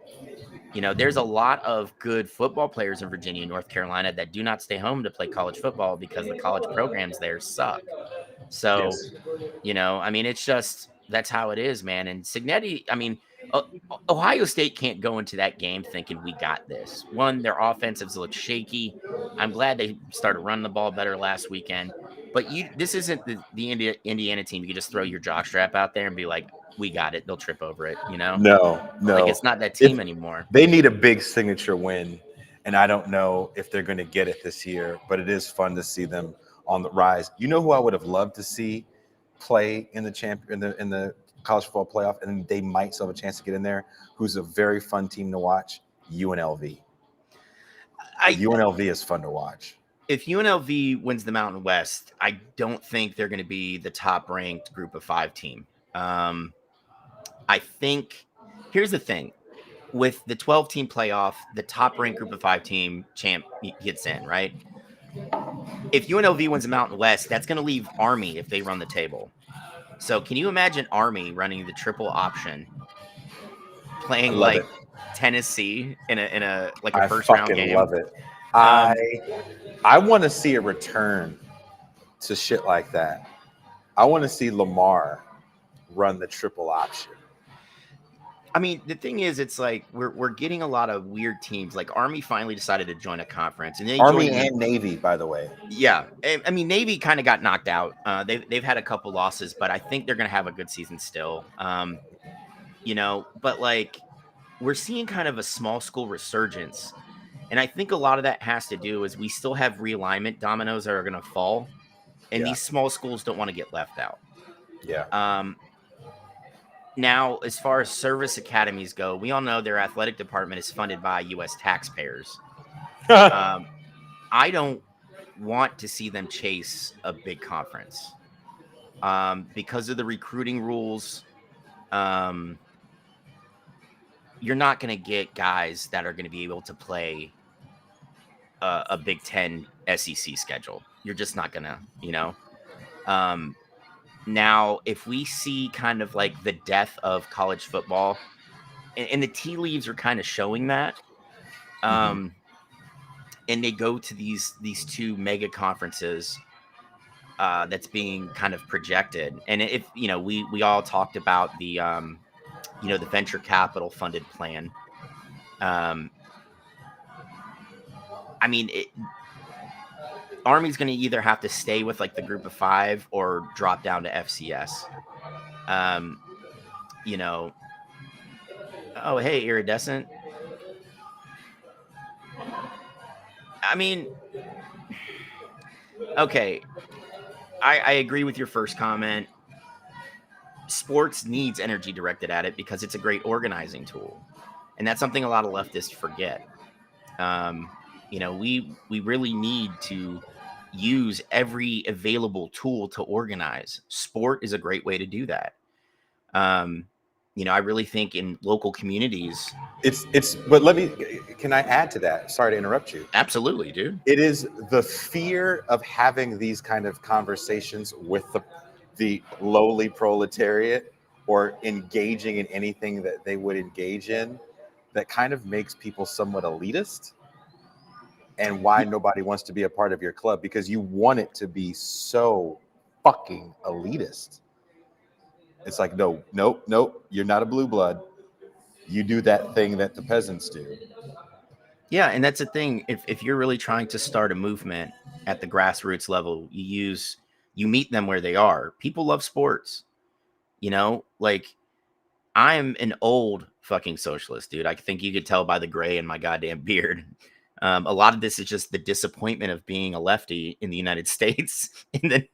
you know, there's a lot of good football players in Virginia and North Carolina that do not stay home to play college football because the college programs there suck. So, Yes. you know, I mean, it's just that's how it is, man. And Signetti, I mean, Ohio State can't go into that game thinking we got this. One, their offensives look shaky. I'm glad they started running the ball better last weekend. But this isn't the Indiana team. You can just throw your jockstrap out there and be like, we got it. They'll trip over it, you know? No. Like, it's not that team anymore. They need a big signature win, and I don't know if they're going to get it this year, but it is fun to see them on the rise. You know who I would have loved to see play in the college football playoff, and they might still have a chance to get in there, who's a very fun team to watch? UNLV. UNLV is fun to watch. If UNLV wins the Mountain West, I don't think they're going to be the top-ranked Group of 5 team. I think here's the thing. With the 12-team playoff, the top-ranked group of 5-team champ gets in, right? If UNLV wins the Mountain West, that's going to leave Army if they run the table. So can you imagine Army running the triple option, I playing love like it. Tennessee in a like a I first round fucking game? love it. I Um, I want to see a return to shit like that. I want to see Lamar run the triple option. I mean, the thing is, it's like we're getting a lot of weird teams. Like Army finally decided to join a conference, and they Army joined and Navy, by the way. Yeah, I mean Navy kind of got knocked out. They've had a couple losses, but I think they're gonna have a good season still. But like we're seeing kind of a small school resurgence, and I think a lot of that has to do is we still have realignment dominoes that are gonna fall, and Yeah. these small schools don't want to get left out. Yeah. Now, as far as service academies go, we all know their athletic department is funded by U.S. taxpayers. I don't want to see them chase a big conference because of the recruiting rules. You're not going to get guys that are going to be able to play a Big Ten SEC schedule. You're just not going to. Now, if we see kind of like the death of college football, and the tea leaves are kind of showing that, and they go to these two mega conferences that's being kind of projected. And if we all talked about the the venture capital funded plan. I mean, Army's going to either have to stay with like the group of 5 or drop down to FCS. Oh, hey, iridescent. I mean, okay. I agree with your first comment. Sports needs energy directed at it because it's a great organizing tool. And that's something a lot of leftists forget. We really need to use every available tool to organize. Sport is a great way to do that. I really think in local communities, But can I add to that? Sorry to interrupt you. absolutely, dude. It is the fear of having these kind of conversations with the lowly proletariat or engaging in anything that they would engage in that kind of makes people somewhat elitist, and why nobody wants to be a part of your club, because you want it to be so fucking elitist. It's like, no, you're not a blue blood. You do that thing that the peasants do. Yeah, and that's the thing. If you're really trying to start a movement at the grassroots level, you meet them where they are. People love sports. Like I'm an old fucking socialist, dude. I think you could tell by the gray in my goddamn beard. A lot of this is just the disappointment of being a lefty in the United States in the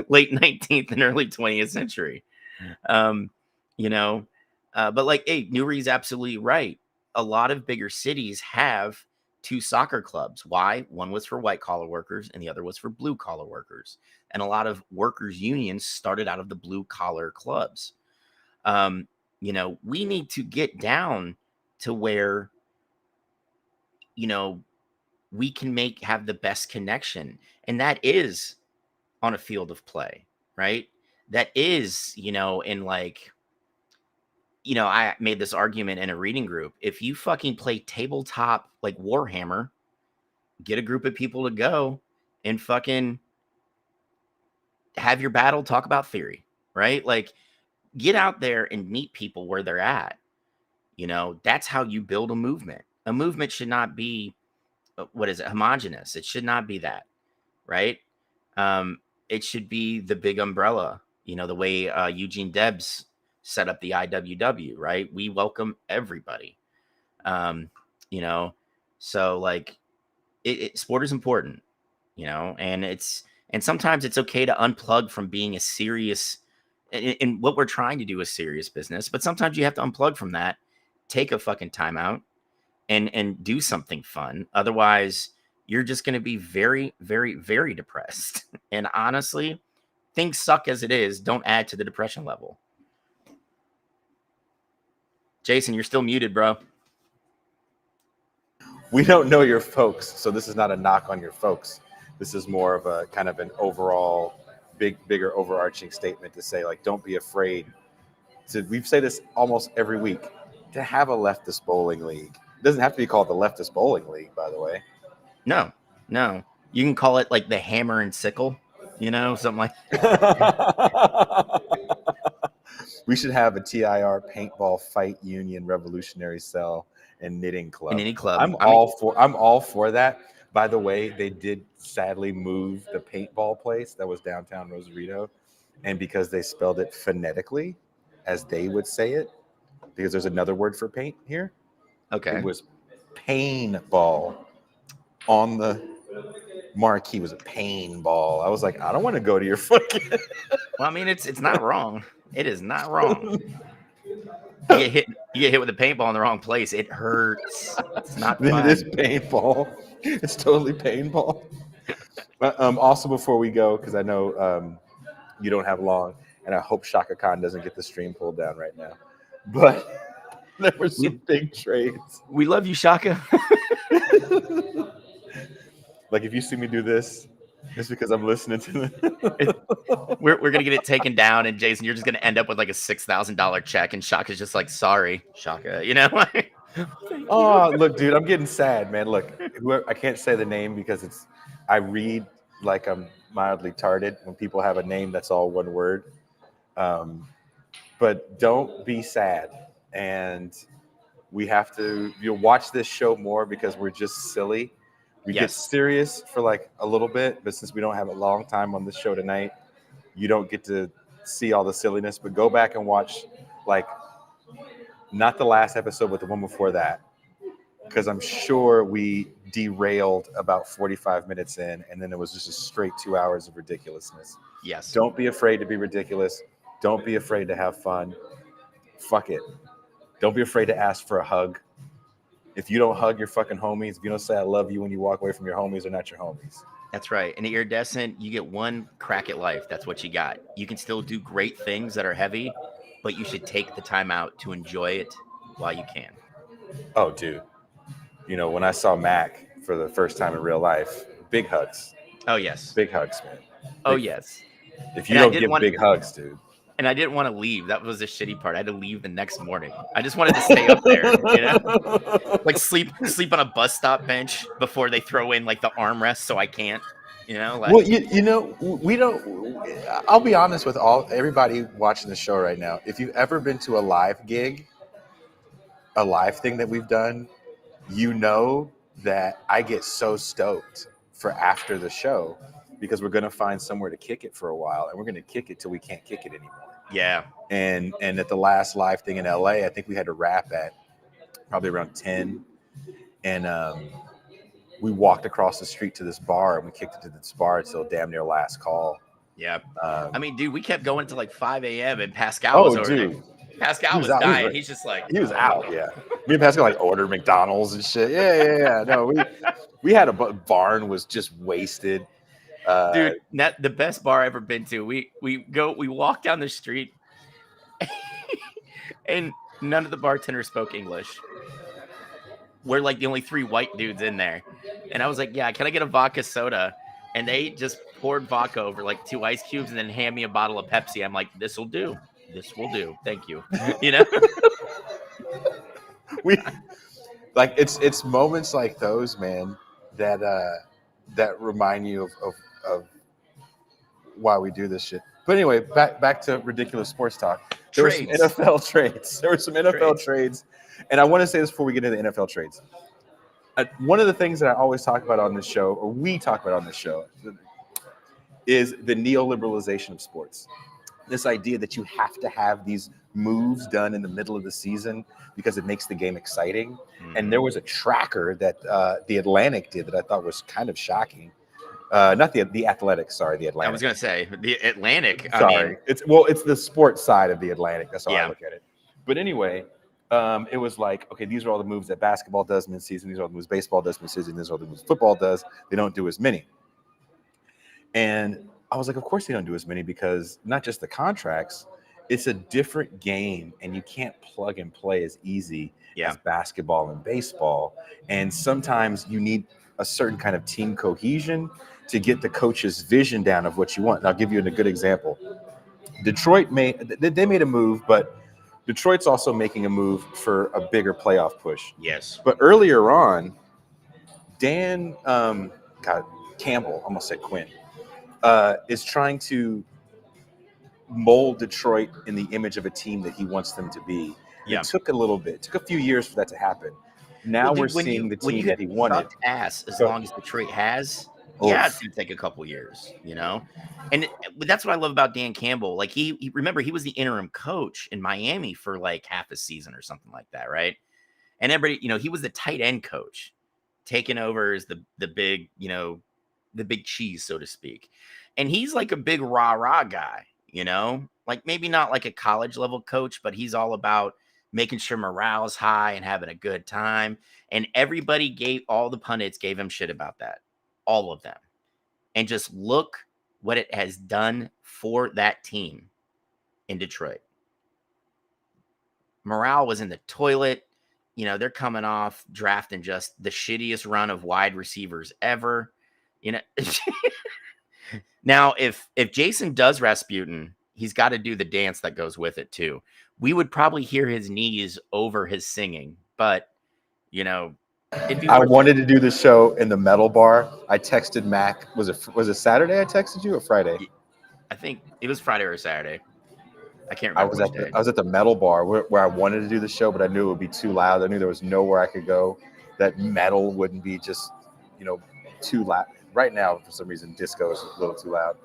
late 19th and early 20th century. Um, but like, hey, Nuri's absolutely right. A lot of bigger cities have 2 soccer clubs. Why? One was for white collar workers and the other was for blue collar workers. And a lot of workers' unions started out of the blue collar clubs. We need to get down to where, we can have the best connection. And that is on a field of play, right? That is, in like, I made this argument in a reading group. If you fucking play tabletop like Warhammer, get a group of people to go and fucking have your battle, talk about theory, right? Like, get out there and meet people where they're at. That's how you build a movement. A movement should not be, homogenous. It should not be that, right? It should be the big umbrella, the way Eugene Debs set up the IWW, right? We welcome everybody. So like sport is important, and sometimes it's okay to unplug from being a serious, and what we're trying to do is serious business, but sometimes you have to unplug from that, take a fucking timeout and do something fun. Otherwise, you're just going to be very, very, very depressed. And honestly, things suck as it is. Don't add to the depression level. Jason, you're still muted, bro. We don't know your folks, so this is not a knock on your folks. This is more of a kind of an overall, bigger overarching statement to say, like, don't be afraid to. We say this almost every week to have a leftist bowling league. It doesn't have to be called the leftist bowling league, by the way. No. You can call it like the hammer and sickle, something like. We should have a TIR paintball fight union revolutionary cell and knitting club. In any club. I'm all for that. By the way, they did sadly move the paintball place that was downtown Rosarito, and because they spelled it phonetically, as they would say it, because there's another word for paint here. Okay. It was painball. On the marquee was a painball. I was like, I don't want to go to your fucking. Well, I mean, it's not wrong. It is not wrong. You get hit with a paintball in the wrong place. It hurts. It's not fun. It is painful. It's totally painful. Also, before we go, because I know you don't have long, and I hope Shaka Khan doesn't get the stream pulled down right now. But there were some big trades. We love you, Shaka. Like, if you see me do this, it's because I'm listening to it. We're gonna get it taken down, and Jason, you're just gonna end up with like a $6,000 check, and Shaka's just like, sorry, Shaka, Oh, look, dude, I'm getting sad, man. Look, I can't say the name because I read like I'm mildly tarded when people have a name that's all one word. But don't be sad, and we have to watch this show more because we're just silly. We get serious for like a little bit, but since we don't have a long time on this show tonight, you don't get to see all the silliness. But go back and watch, like, not the last episode, but the one before that, because I'm sure we derailed about 45 minutes in, and then it was just a straight 2 hours of ridiculousness. Yes. Don't be afraid to be ridiculous. Don't be afraid to have fun. Fuck it. Don't be afraid to ask for a hug. If you don't hug your fucking homies, if you don't say I love you when you walk away from your homies, they're not your homies. That's right. And iridescent, you get one crack at life. That's what you got. You can still do great things that are heavy, but you should take the time out to enjoy it while you can. Oh, dude. When I saw Mac for the first time in real life, big hugs. Oh, yes. Big hugs, man. Oh, yes. If you don't give big hugs, dude. And I didn't want to leave. That was the shitty part. I had to leave the next morning. I just wanted to stay up there, like sleep on a bus stop bench before they throw in like the armrest, so I can't, Like, well, we don't. I'll be honest with everybody watching the show right now. If you've ever been to a live gig, a live thing that we've done, that I get so stoked for after the show because we're going to find somewhere to kick it for a while, and we're going to kick it till we can't kick it anymore. Yeah. And at the last live thing in LA, I think we had to wrap at probably around 10. And we walked across the street to this bar, and we kicked it to this bar until damn near last call. Yeah. I mean, dude, we kept going until like 5 a.m. and Pascal was over there. Pascal was dying. He's just like, he was out. Yeah. Me and Pascal like ordered McDonald's and shit. Yeah. No, we had barn was just wasted. Dude, the best bar I've ever been to. We walk down the street and none of the bartenders spoke English. We're like the only 3 white dudes in there. And I was like, yeah, can I get a vodka soda? And they just poured vodka over like 2 ice cubes and then hand me a bottle of Pepsi. I'm like, this will do. This will do. Thank you. We like it's moments like those, man, that remind you of why we do this shit. But anyway, back to ridiculous sports talk. There were some NFL trades. There were some NFL trades. And I want to say this before we get into the NFL trades. One of the things that I always talk about on this show, or we talk about on this show, is the neoliberalization of sports. This idea that you have to have these moves done in the middle of the season because it makes the game exciting. Mm-hmm. And there was a tracker that the Atlantic did that I thought was kind of shocking. Not the Athletic, sorry, the Atlantic. I was going to say the Atlantic. Sorry, I mean, it's the sports side of the Atlantic. That's how I look at it. But anyway, it was like, okay, these are all the moves that basketball does mid-season. These are all the moves baseball does mid-season. These are all the moves football does. They don't do as many. And I was like, of course they don't do as many because not just the contracts, it's a different game, and you can't plug and play as easy Yeah. as basketball and baseball. And sometimes you need a certain kind of team cohesion to get the coach's vision down of what you want. And I'll give you a good example. Detroit they made a move, but Detroit's also making a move for a bigger playoff push. Yes. But earlier on, Dan Campbell, almost said Quinn, is trying to mold Detroit in the image of a team that he wants them to be. And Yeah. it took a little bit. It took a few years for that to happen. Now we're seeing the team that he wanted. Ass as Go. long as Detroit has, Oof. yeah, it's gonna take a couple years, you know. And but that's what I love about Dan Campbell. Like he remember he was the interim coach in Miami for like half a season or something like that, right? And everybody, you know, he was the tight end coach, taking over as the big, you know, the big cheese, so to speak. And he's like a big rah-rah guy, you know, like maybe not like a college level coach, but he's all about making sure morale's high and having a good time. And all the pundits gave him shit about that, all of them. And just look what it has done for that team in Detroit. Morale was in the toilet. You know, they're coming off drafting just the shittiest run of wide receivers ever. You know, now if Jason does Rasputin, he's got to do the dance that goes with it too. We would probably hear his knees over his singing, but you know, I wanted to do the show in the metal bar. I texted Mac. Was it Saturday? I texted you or Friday? I think it was Friday or Saturday. I can't remember. I was at the metal bar where I wanted to do the show, but I knew it would be too loud. I knew there was nowhere I could go that metal wouldn't be just, you know, too loud. Right now, for some reason, disco is a little too loud.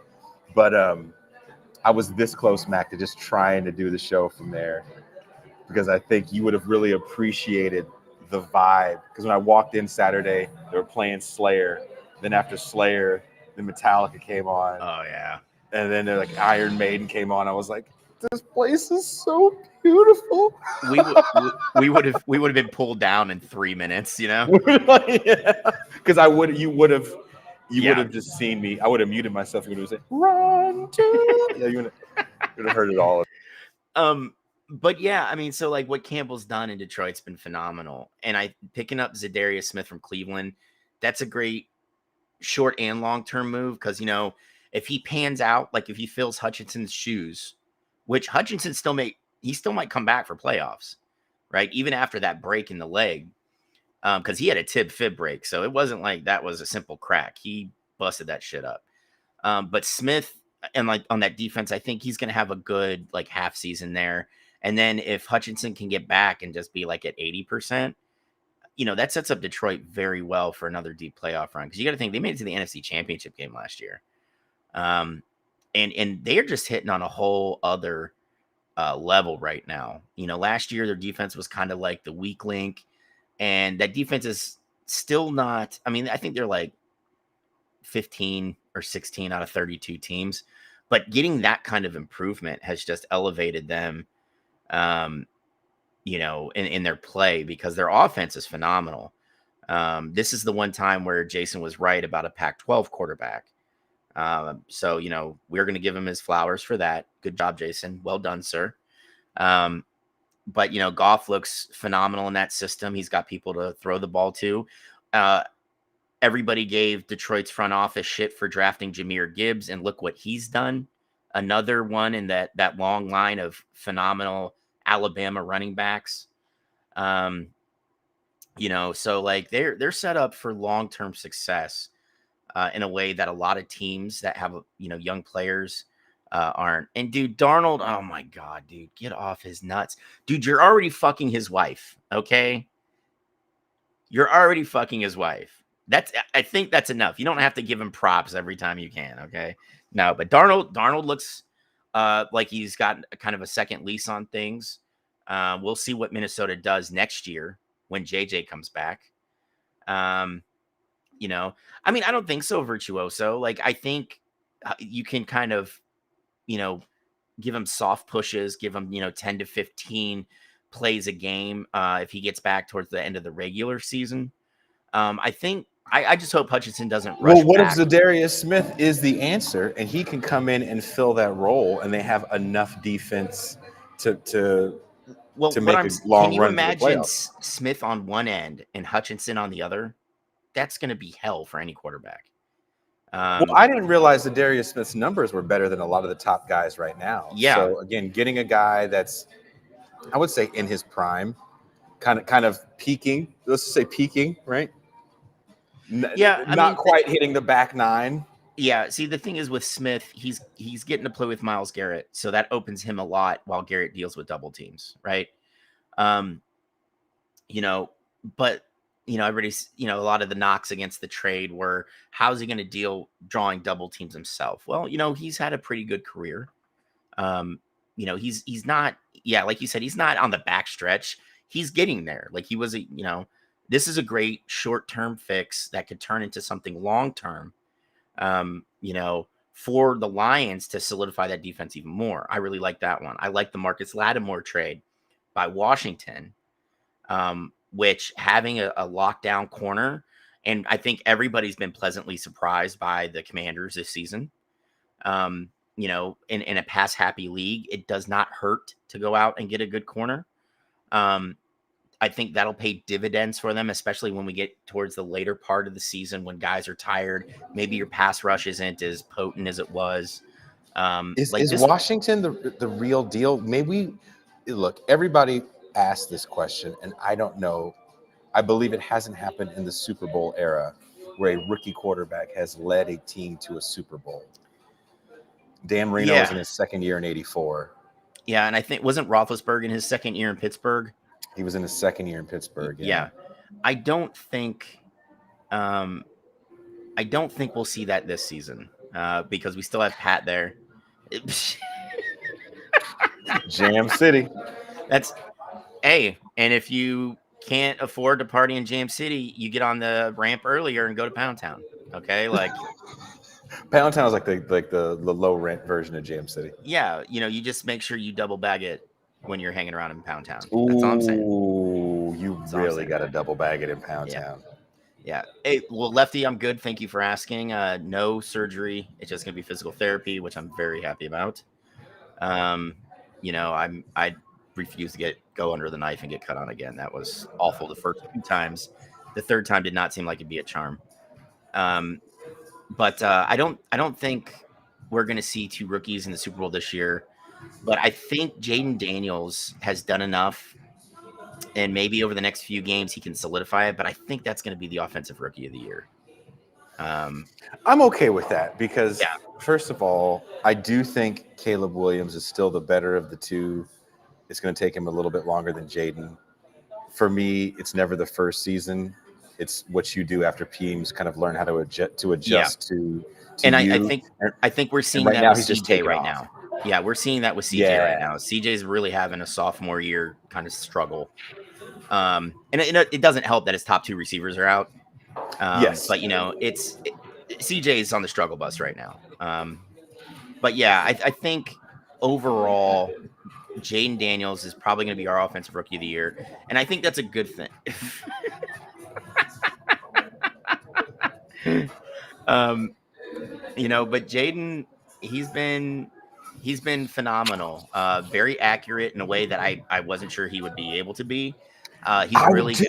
But I was this close, Mac, to just trying to do the show from there, because I think you would have really appreciated the vibe. Because when I walked in Saturday, they were playing Slayer. Then after Slayer, the Metallica came on. Oh yeah. And then like Iron Maiden came on. I was like, this place is so beautiful. We would have been pulled down in 3 minutes, you know. Because you would have just seen me. I would have muted myself. You would have said, "Run to." Yeah, you would have heard it all. But yeah, I mean, so like what Campbell's done in Detroit's been phenomenal. And picking up Zadarius Smith from Cleveland, that's a great short and long-term move, because you know, if he pans out, like if he fills Hutchinson's shoes, which Hutchinson still might come back for playoffs, right? Even after that break in the leg, because he had a tib-fib break, so it wasn't like that was a simple crack. He busted that shit up. But Smith, and like on that defense, I think he's going to have a good like half season there. And then if Hutchinson can get back and just be like at 80%, you know, that sets up Detroit very well for another deep playoff run. Because you got to think they made it to the NFC Championship game last year. And they're just hitting on a whole other level right now. You know, last year their defense was kind of like the weak link, and that defense is still not. I mean, I think they're like 15 or 16 out of 32 teams, but getting that kind of improvement has just elevated them, you know, in their play, because their offense is phenomenal. This is the one time where Jason was right about a Pac-12 quarterback. So, you know, we're going to give him his flowers for that. Good job, Jason. Well done, sir. But, you know, Goff looks phenomenal in that system. He's got people to throw the ball to. Everybody gave Detroit's front office shit for drafting Jahmyr Gibbs, and look what he's done. Another one in that long line of phenomenal Alabama running backs. You know, so like they're set up for long-term success. In a way that a lot of teams that have, you know, young players aren't. And dude, Darnold, oh my God, dude, get off his nuts. Dude, you're already fucking his wife, okay? You're already fucking his wife. I think that's enough. You don't have to give him props every time you can, okay? No, but Darnold looks like he's got kind of a second lease on things. We'll see what Minnesota does next year when JJ comes back. You know, I mean, I don't think so, Virtuoso. Like, I think you can kind of, you know, give him soft pushes, give him, you know, 10 to 15 plays a game if he gets back towards the end of the regular season. I think I just hope Hutchinson doesn't rush Well, what if back. Zadarius Smith is the answer and he can come in and fill that role and they have enough defense to Well, what make I'm a can long you run to the imagine playoffs? Smith on one end and Hutchinson on the other? That's going to be hell for any quarterback. Well, I didn't realize that Darius Smith's numbers were better than a lot of the top guys right now. Yeah. So again, getting a guy that's, I would say, in his prime, kind of peaking. Let's just say peaking, right? Yeah, I Not mean, quite hitting the back nine. yeah. See, the thing is with Smith, he's getting to play with Myles Garrett, so that opens him a lot while Garrett deals with double teams, right? Um, you know, but everybody's a lot of the knocks against the trade were how's he going to deal drawing double teams himself? Well, he's had a pretty good career. He's not, yeah, like you said, he's not on the back stretch. He's getting there. Like he was this is a great short-term fix that could turn into something long-term. For the Lions to solidify that defense even more. I really like that one. I like the Marcus Lattimore trade by Washington, which having a lockdown corner, and I think everybody's been pleasantly surprised by the Commanders this season. In a pass happy league, it does not hurt to go out and get a good corner. I think that'll pay dividends for them, especially when we get towards the later part of the season when guys are tired. Maybe your pass rush isn't as potent as it was. Is Washington the real deal? Maybe look, everybody asked this question, and I don't know. I believe it hasn't happened in the Super Bowl era where a rookie quarterback has led a team to a Super Bowl. Dan Marino was in his second year in '84. Yeah, and I think wasn't Roethlisberger in his second year in Pittsburgh? He was in his second year in Pittsburgh. Yeah. I don't think we'll see that this season because we still have Pat there. Jam City. And if you can't afford to party in Jam City, you get on the ramp earlier and go to Pound Town. Okay, like Pound Town is like the low rent version of Jam City. Yeah, you just make sure you double bag it when you're hanging around in Pound Town. Ooh, that's all I'm saying. You really got to double bag it in Pound Town. Yeah. Hey, well, Lefty, I'm good. Thank you for asking. No surgery. It's just gonna be physical therapy, which I'm very happy about. I refuse to go under the knife and get cut on again. That was awful the first 2 times. The third time did not seem like it'd be a charm. But I don't think we're going to see 2 rookies in the Super Bowl this year. But I think Jaden Daniels has done enough, and maybe over the next few games he can solidify it. But I think that's going to be the offensive rookie of the year. I'm okay with that because, first of all, I do think Caleb Williams is still the better of the 2. It's going to take him a little bit longer than Jaden. For me, it's never the first season. It's what you do after teams kind of learn how to adjust to and you. I think we're seeing that with CJ right now. Yeah, we're seeing that with CJ right now. CJ's really having a sophomore year kind of struggle. And it doesn't help that his top 2 receivers are out. Yes. But CJ is on the struggle bus right now. But yeah, I think overall Jaden Daniels is probably going to be our offensive rookie of the year. And I think that's a good thing. But Jaden, he's been phenomenal. Very accurate in a way that I wasn't sure he would be able to be.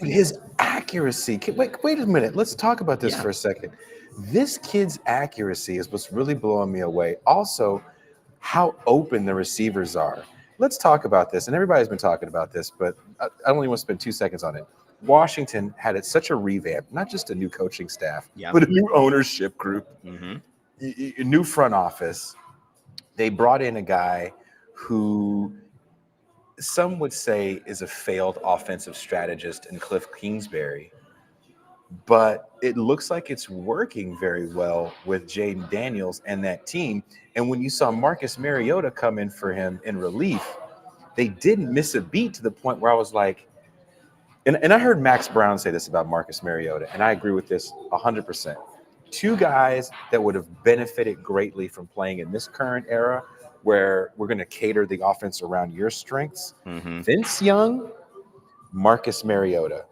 His accuracy. Wait a minute. Let's talk about this for a second. This kid's accuracy is what's really blowing me away. Also, how open the receivers are. Let's talk about this. And everybody's been talking about this, but I only want to spend 2 seconds on it. Washington had such a revamp, not just a new coaching staff, but a new ownership group, a new front office. They brought in a guy who some would say is a failed offensive strategist in Cliff Kingsbury, but it looks like it's working very well with Jaden Daniels and that team. And when you saw Marcus Mariota come in for him in relief, they didn't miss a beat to the point where I was like, and I heard Max Brown say this about Marcus Mariota, and I agree with this 100%. 2 guys that would have benefited greatly from playing in this current era where we're going to cater the offense around your strengths. Vince Young, Marcus Mariota.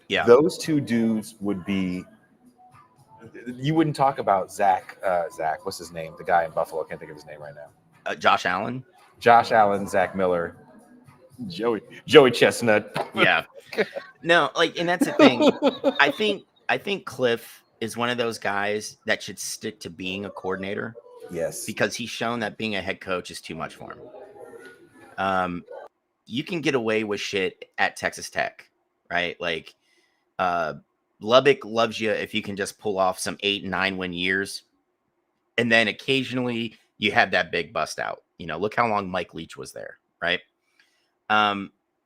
Yeah. Those 2 dudes would be you wouldn't talk about Zach. Zach, what's his name? The guy in Buffalo. I can't think of his name right now. Josh Allen. Josh Allen, Zach Miller, Joey Chestnut. Yeah. No, like, and that's the thing. I think Cliff is one of those guys that should stick to being a coordinator Yes. because he's shown that being a head coach is too much for him. You can get away with shit at Texas Tech, right? Like, Lubbock loves you if you can just pull off some 8 and 9 win years, and then occasionally you have that big bust out. You know, look how long Mike Leach was there, right?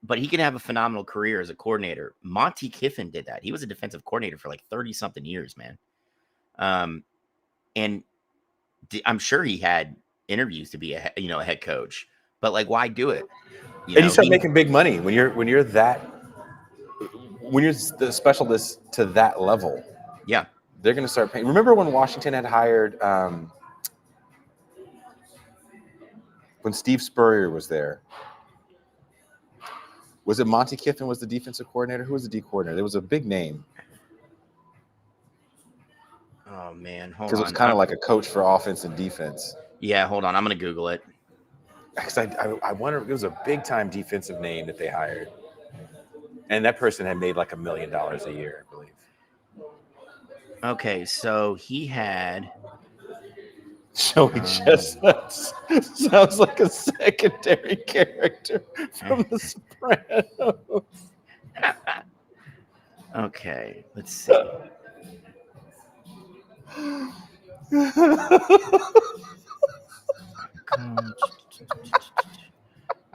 But he can have a phenomenal career as a coordinator. Monty Kiffin did that. He was a defensive coordinator for like 30 something years, man. And I'm sure he had interviews to be a head coach, but like, why do it? You start making big money when you're the specialist to that level. Yeah, they're going to start paying. Remember when Washington had hired when Steve Spurrier was there? Was it Monty Kiffin was the defensive coordinator? Who was the D coordinator? There was a big name. Oh man, hold on. Because it was kind of like a coach for offense and defense. Yeah, hold on. I'm gonna Google it. Because I wonder, it was a big time defensive name that they hired, and that person had made like $1 million a year, I believe. Okay, so he had Joey Chestnut sounds like a secondary character from The Sopranos. Okay, let's see.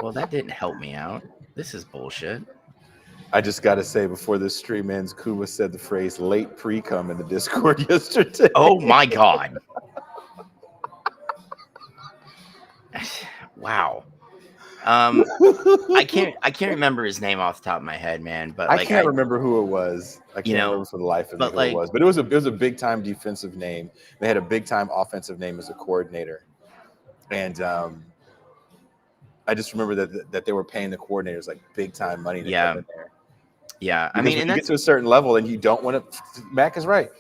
Well, that didn't help me out. This is bullshit. I just got to say, before this stream ends, Kuba said the phrase late pre-cum in the Discord yesterday. Oh my God. Wow. I can't remember his name off the top of my head, man. But I can't remember who it was. I can't remember for the life of me who it was. But it was a big time defensive name. They had a big time offensive name as a coordinator, and I just remember that they were paying the coordinators like big time money to come in there. Yeah, because when you get to a certain level and you don't want to. Mac is right.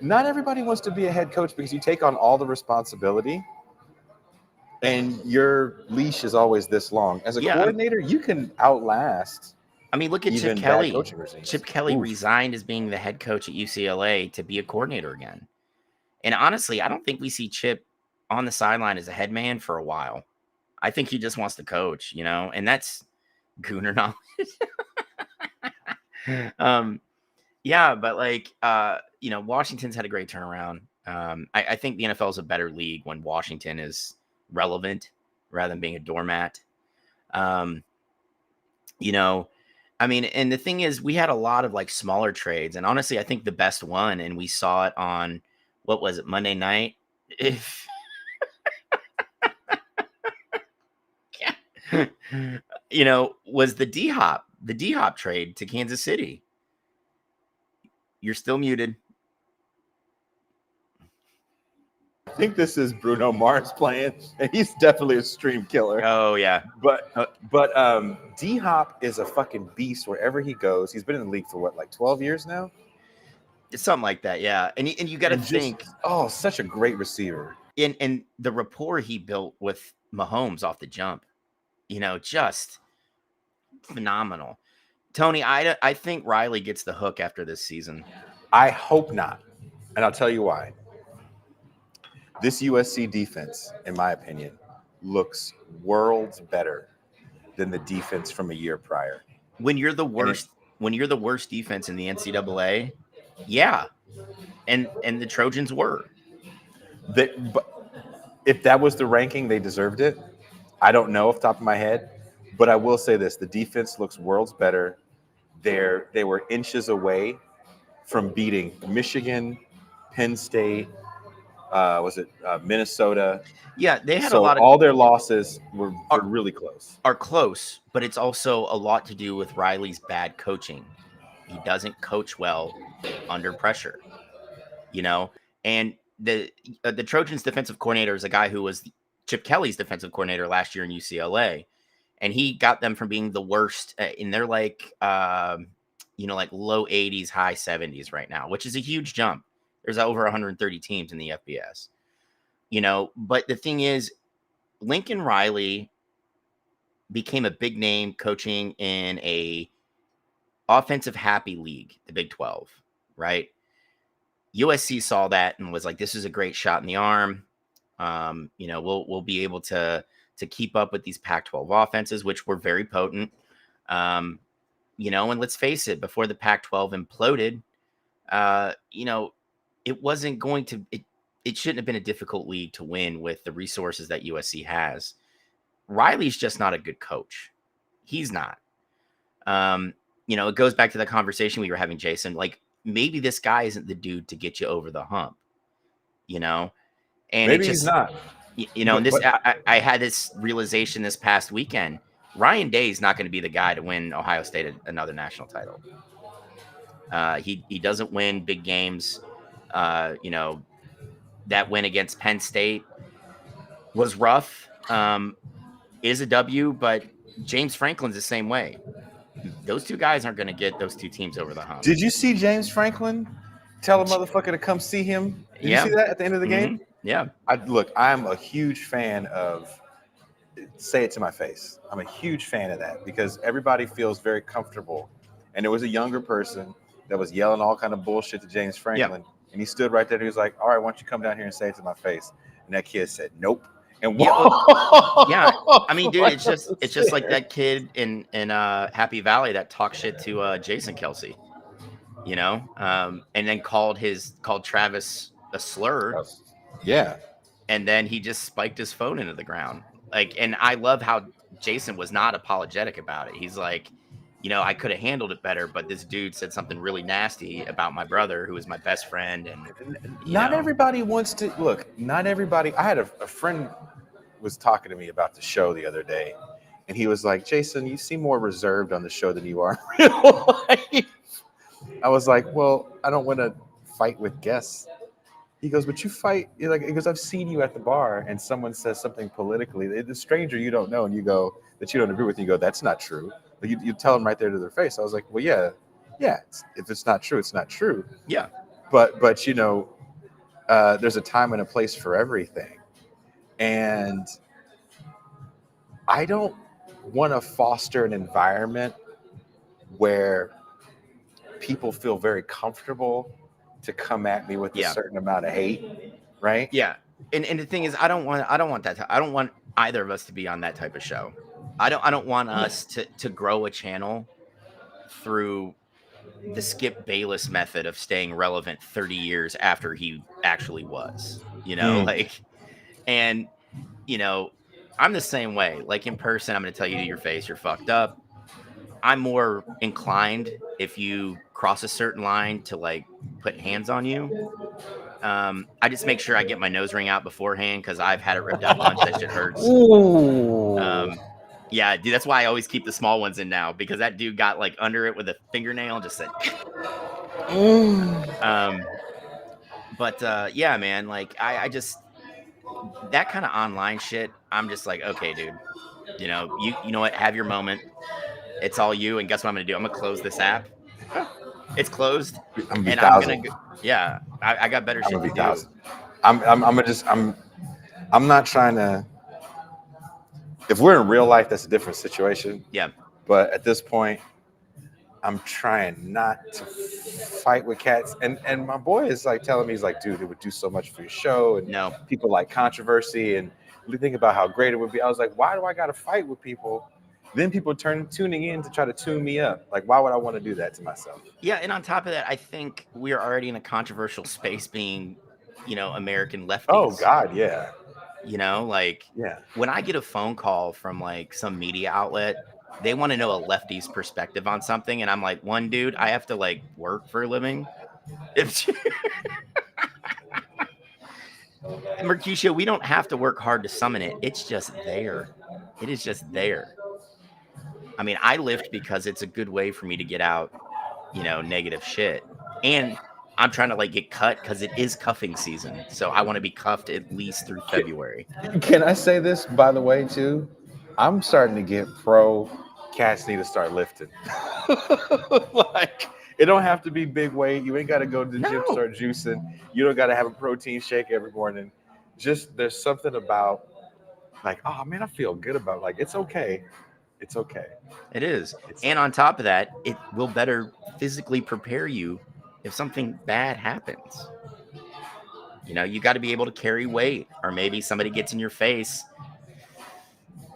Not everybody wants to be a head coach because you take on all the responsibility. And your leash is always this long. As a coordinator, you can outlast. I mean, look at Chip Kelly. Chip Kelly resigned as being the head coach at UCLA to be a coordinator again. And honestly, I don't think we see Chip on the sideline as a head man for a while. I think he just wants to coach, and that's gooner knowledge. Yeah, but Washington's had a great turnaround. I think the NFL is a better league when Washington is relevant rather than being a doormat. And the thing is, we had a lot of like smaller trades, and honestly, I think the best one, and we saw it on, what was it, Monday night? Was the D-Hop trade to Kansas City. You're still muted. I think this is Bruno Mars playing, and he's definitely a stream killer. Oh yeah, but D-Hop is a fucking beast wherever he goes. He's been in the league for what, like 12 years now? It's something like that, yeah. And you got to think, such a great receiver. And the rapport he built with Mahomes off the jump, just phenomenal. Tony, I think Riley gets the hook after this season. I hope not, and I'll tell you why. This USC defense, in my opinion, looks worlds better than the defense from a year prior. When you're the worst defense in the NCAA, yeah, and the Trojans were. But if that was the ranking, they deserved it. I don't know off the top of my head, but I will say this: the defense looks worlds better. They were inches away from beating Michigan, Penn State. Minnesota? Yeah, they had a lot of all their losses were really close. Are close, but it's also a lot to do with Riley's bad coaching. He doesn't coach well under pressure, And the Trojans' defensive coordinator is a guy who was Chip Kelly's defensive coordinator last year in UCLA, and he got them from being the worst in their like low 80s, high 70s right now, which is a huge jump. There's over 130 teams in the FBS. You know, but the thing is, Lincoln Riley became a big name coaching in a offensive happy league, the Big 12, right? USC saw that and was like, this is a great shot in the arm. You know, we'll be able to keep up with these Pac-12 offenses, which were very potent. You know, and let's face it, before the Pac-12 imploded, you know, it wasn't going to, it shouldn't have been a difficult league to win with the resources that USC has. Riley's just not a good coach. He's not. You know, it goes back to the conversation we were having, Jason. Like, maybe this guy isn't the dude to get you over the hump, you know? And Maybe it just, he's not. you know, and this, But I had this realization this past weekend. Ryan Day is not going to be the guy to win Ohio State another national title. He doesn't win big games. You know, that win against Penn State was rough. Is a W, but James Franklin's the same way. Those two guys aren't going to get those two teams over the hump. did you see James Franklin tell a motherfucker to come see him? Did you see that at the end of the game? Yeah. I'm a huge fan of say it to my face. I'm a huge fan of that because everybody feels very comfortable. And there was a younger person that was yelling all kind of bullshit to James Franklin. And he stood right there. He was like, all right, why don't you come down here and say it to my face? And that kid said, nope. And yeah, I mean, dude, it's just like that kid in Happy Valley that talked shit to Jason Kelsey, you know, and then called Travis a slur. Yeah. And then he just spiked his phone into the ground. Like, and I love how Jason was not apologetic about it. He's like, you know, I could have handled it better, but this dude said something really nasty about my brother, who is my best friend. And not everybody wants to look. Not everybody. I had a friend was talking to me about the show the other day, and he was like, "Jason, you seem more reserved on the show than you are in real life." I was like, "Well, I don't want to fight with guests." He goes, "But you fight." He goes, "I've seen you at the bar, and someone says something politically, the stranger you don't know, and you go that you don't agree with. And you go, that's not true." But you tell them right there to their face. I was like, "Well, yeah. If it's not true, it's not true." Yeah. But you know, there's a time and a place for everything. And I don't want to foster an environment where people feel very comfortable to come at me with a certain amount of hate, right? Yeah. And the thing is, I don't want that. I don't want either of us to be on that type of show. I don't want us to grow a channel through the Skip Bayless method of staying relevant 30 years after he actually was, you know, like, and, you know, I'm the same way. Like, in person, I'm going to tell you to your face, you're fucked up. I'm more inclined, if you cross a certain line, to like put hands on you. I just make sure I get my nose ring out beforehand because I've had it ripped out once. That shit hurts. Yeah, dude, that's why I always keep the small ones in now, because that dude got like under it with a fingernail and just said, but yeah, man, like I just, that kind of online shit, I'm just like, okay, dude, you know what, have your moment. It's all you. And guess what I'm going to do? I'm going to close this app. It's closed. I'm going to, yeah, I got better shit to do. I'm not trying to, if we're in real life, that's a different situation. Yeah. But at this point, I'm trying not to fight with cats. And my boy is like telling me, he's like, dude, it would do so much for your show. And people like controversy. And we think about how great it would be. I was like, why do I got to fight with people? Then people tuning in to try to tune me up. Like, why would I want to do that to myself? Yeah. And on top of that, I think we are already in a controversial space being, you know, American lefties. Oh, God, yeah. You know, like, when I get a phone call from like some media outlet, they want to know a lefty's perspective on something. And I'm like, one, dude, I have to like work for a living. Mercutio, we don't have to work hard to summon it. It's just there. It is just there. I mean, I lift because it's a good way for me to get out, you know, negative shit. And I'm trying to like get cut because it is cuffing season. So I want to be cuffed at least through February. Can I say this, by the way, too? I'm starting to get pro cats need to start lifting. Like, It don't have to be big weight. You ain't got to go to the gym, No. start juicing. You don't got to have a protein shake every morning. Just there's something about like, oh man, I feel good about it. Like it's okay. It's okay. It is. It's And on top of that, it will better physically prepare you if something bad happens. You know, you got to be able to carry weight, or maybe somebody gets in your face.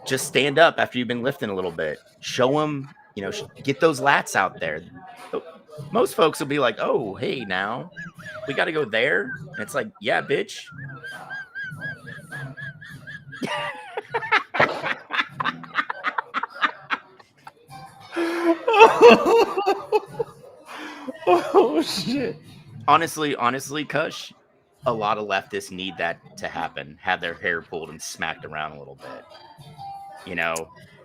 Just stand up after you've been lifting a little bit. Show them, you know, get those lats out there. Most folks will be like, oh, hey, now we got to go there. And it's like, yeah, bitch. oh shit. Honestly, Kush, a lot of leftists need that to happen. Have their hair pulled and smacked around a little bit. You know,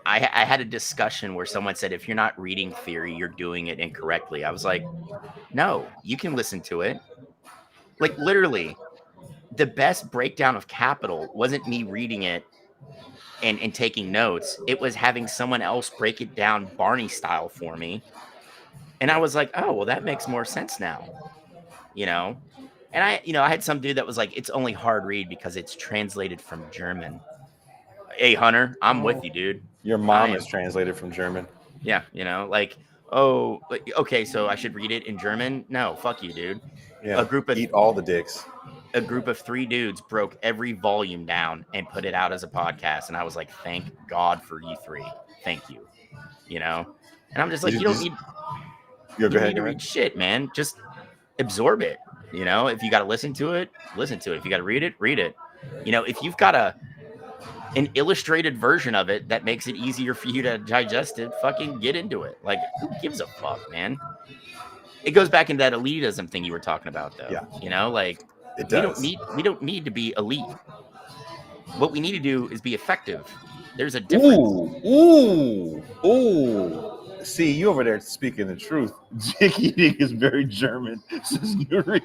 I had a discussion where someone said, if you're not reading theory, you're doing it incorrectly. I was like, no, you can listen to it. Like literally, the best breakdown of Capital wasn't me reading it and taking notes. It was having someone else break it down Barney style for me. And I was like, oh, well, that makes more sense now. You know? And I had some dude that was like, it's only hard read because it's translated from German. Hey, Hunter, I'm with you, dude. Your mom is translated from German. Yeah, you know, like, oh, okay, so I should read it in German? No, fuck you, dude. Yeah, eat all the dicks. A group of 3 dudes broke every volume down and put it out as a podcast, and I was like, thank God for you 3. Thank you. You know? And I'm just like, you don't need to read shit, man. Just absorb it. You know, if you got to listen to it, listen to it. If you got to read it, read it. You know, if you've got an illustrated version of it that makes it easier for you to digest it, fucking get into it. Like, who gives a fuck, man? It goes back into that elitism thing you were talking about, though. Yeah. You know, like, it does. We don't need to be elite. What we need to do is be effective. There's a difference. Ooh. See, you over there speaking the truth. Dick eating is very German, says Nuri.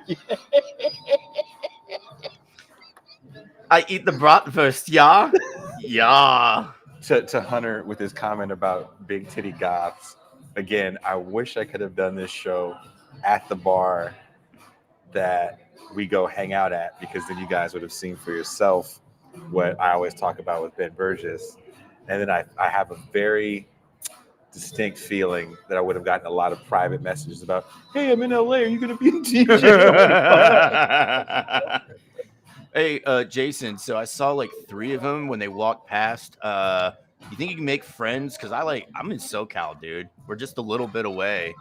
I eat the bratwurst, yeah? Yeah. To Hunter with his comment about big titty goths. Again, I wish I could have done this show at the bar that we go hang out at, because then you guys would have seen for yourself what I always talk about with Ben Burgess. And then I have a very distinct feeling that I would have gotten a lot of private messages about, hey, I'm in LA. Are you going to be in TJ? Hey, Jason, so I saw like 3 of them when they walked past. You think you can make friends? Because I'm in SoCal, dude. We're just a little bit away.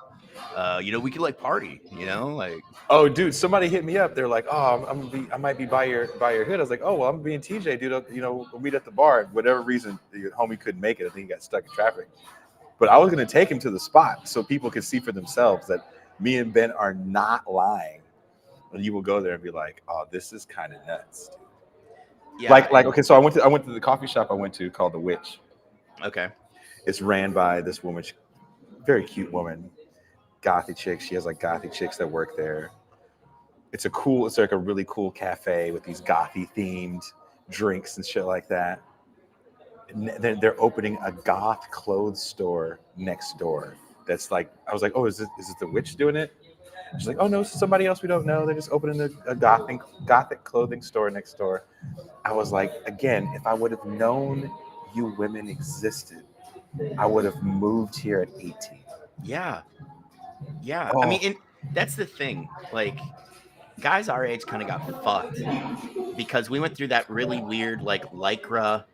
You know, we could like party, you know, like. Oh, dude, somebody hit me up. They're like, oh, I might be by your hood. I was like, oh, well, I'm gonna be in TJ, dude. You know, we'll meet at the bar. For whatever reason, the homie couldn't make it. I think he got stuck in traffic. But I was gonna take him to the spot so people could see for themselves that me and Ben are not lying. And you will go there and be like, oh, this is kind of nuts, dude. Yeah. Like, okay, so I went to the coffee shop I went to called The Witch. Okay. It's ran by this woman, very cute woman, gothy chick. She has like gothy chicks that work there. It's like a really cool cafe with these gothy themed drinks and shit like that. And they're opening a goth clothes store next door. That's like, I was like, oh, is it The Witch doing it? She's like, oh no, it's somebody else we don't know. They're just opening a gothic clothing store next door. I was like, again, if I would have known you women existed, I would have moved here at 18. Yeah. Oh. I mean, that's the thing. Like, guys our age kind of got fucked because we went through that really weird, like, lycra,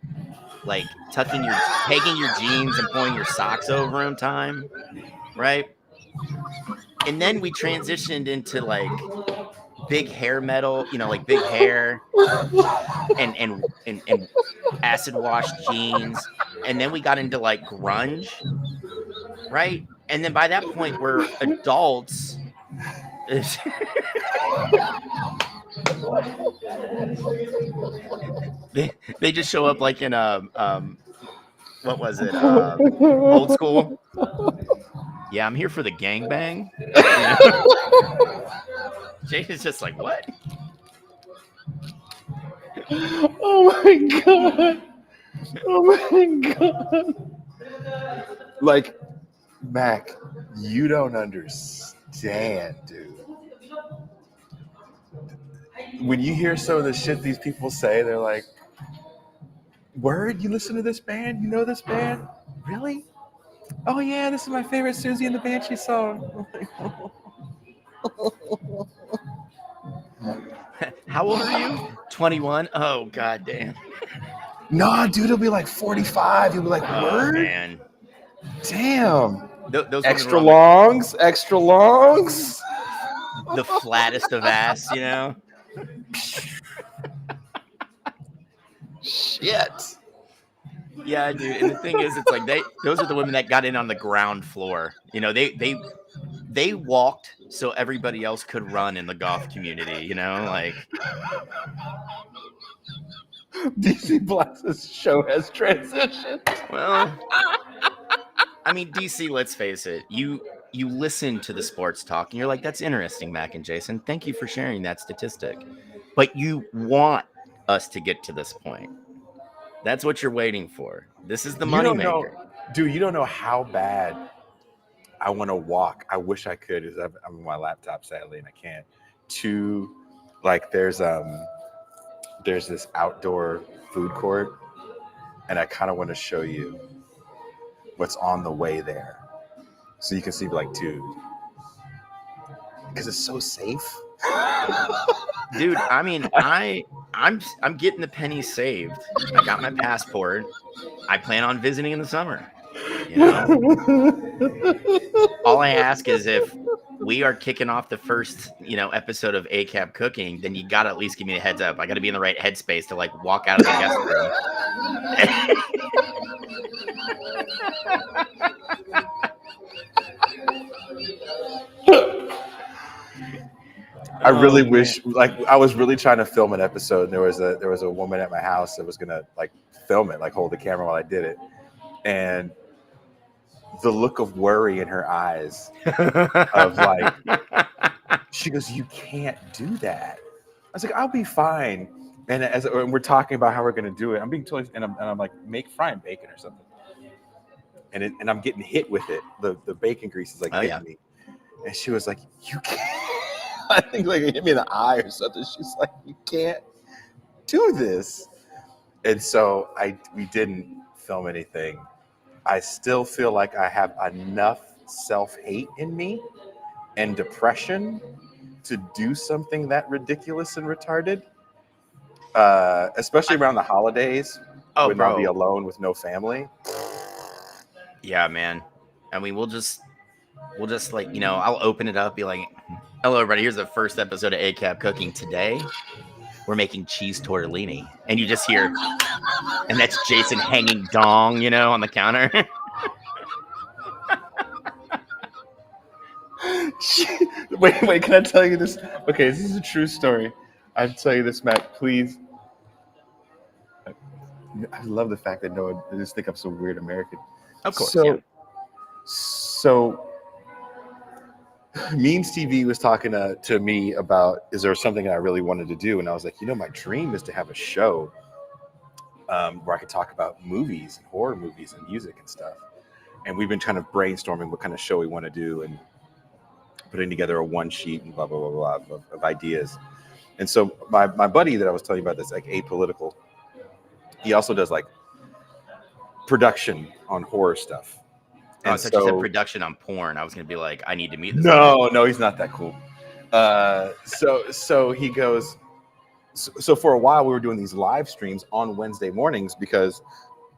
like pegging your jeans and pulling your socks over them time, right? And then we transitioned into like big hair metal, you know, like big hair and acid wash jeans. And then we got into like grunge, right? And then by that point we're adults. they just show up like in what was it? Old School. Yeah, I'm here for the gangbang. Jason's just like, what? Oh my god. Like, Mac, you don't understand. damn, dude. When you hear some of the shit these people say, they're like, word, you listen to this band? You know this band? Really? Oh yeah, this is my favorite Susie and the Banshee song. How old are you? 21. Oh god damn. Nah, dude, it'll be like 45. You'll be like, Oh word? man. Damn. Those Extra women were longs, extra longs. on the flattest of ass, you know. Shit. Yeah, dude. And the thing is, it's like those are the women that got in on the ground floor. You know, they walked so everybody else could run in the goth community, you know, like DC Black's show has transitioned. well, I mean, DC, let's face it, you listen to the sports talk and you're like, that's interesting, Mac and Jason. Thank you for sharing that statistic. But you want us to get to this point. That's what you're waiting for. This is the You don't moneymaker. know, dude. You don't know how bad I want to walk. I wish I could. I'm on my laptop, sadly, and I can't. To like, there's this outdoor food court, and I kind of want to show you what's on the way there, so you can see, like, dude, because it's so safe. Dude, I mean, I'm getting the pennies saved. I got my passport. I plan on visiting in the summer. You know, all I ask is if we are kicking off the first, episode of ACAB Cooking, then you gotta at least give me a heads up. I gotta be in the right headspace to like walk out of the guest room. I really wish, like, I was really trying to film an episode, and there was a woman at my house that was gonna like film it, like hold the camera while I did it, and the look of worry in her eyes of like, she goes, "You can't do that." I was like, "I'll be fine." And and we're talking about how we're gonna do it, I'm being totally, and I'm like, make frying bacon or something, and I'm getting hit with it. The bacon grease is like hitting me, and she was like, "You can't." I think like it hit me in the eye or something. She's like, "You can't do this." And so we didn't film anything. I still feel like I have enough self-hate in me and depression to do something that ridiculous and retarded, especially around the holidays when I'll be alone with no family. Yeah, man. I mean, we'll just like, I'll open it up, be like, hello, everybody. Here's the first episode of ACAB Cooking. Today, we're making cheese tortellini. And you just hear, and that's Jason hanging dong, on the counter. Wait, can I tell you this? Okay, this is a true story. I'll tell you this, Matt, please. I love the fact that no one, I just think I'm so weird American. Of course, So Memes TV was talking to me about, is there something I really wanted to do? And I was like, my dream is to have a show where I could talk about movies and horror movies and music and stuff. And we've been kind of brainstorming what kind of show we want to do and putting together a one sheet and blah, blah, blah, blah of ideas. And so my buddy that I was telling you about this, like Apolitical, he also does like production on horror stuff. And I thought you said production on porn. I was going to be like, I need to meet this. No, he's not that cool. So he goes, so for a while we were doing these live streams on Wednesday mornings because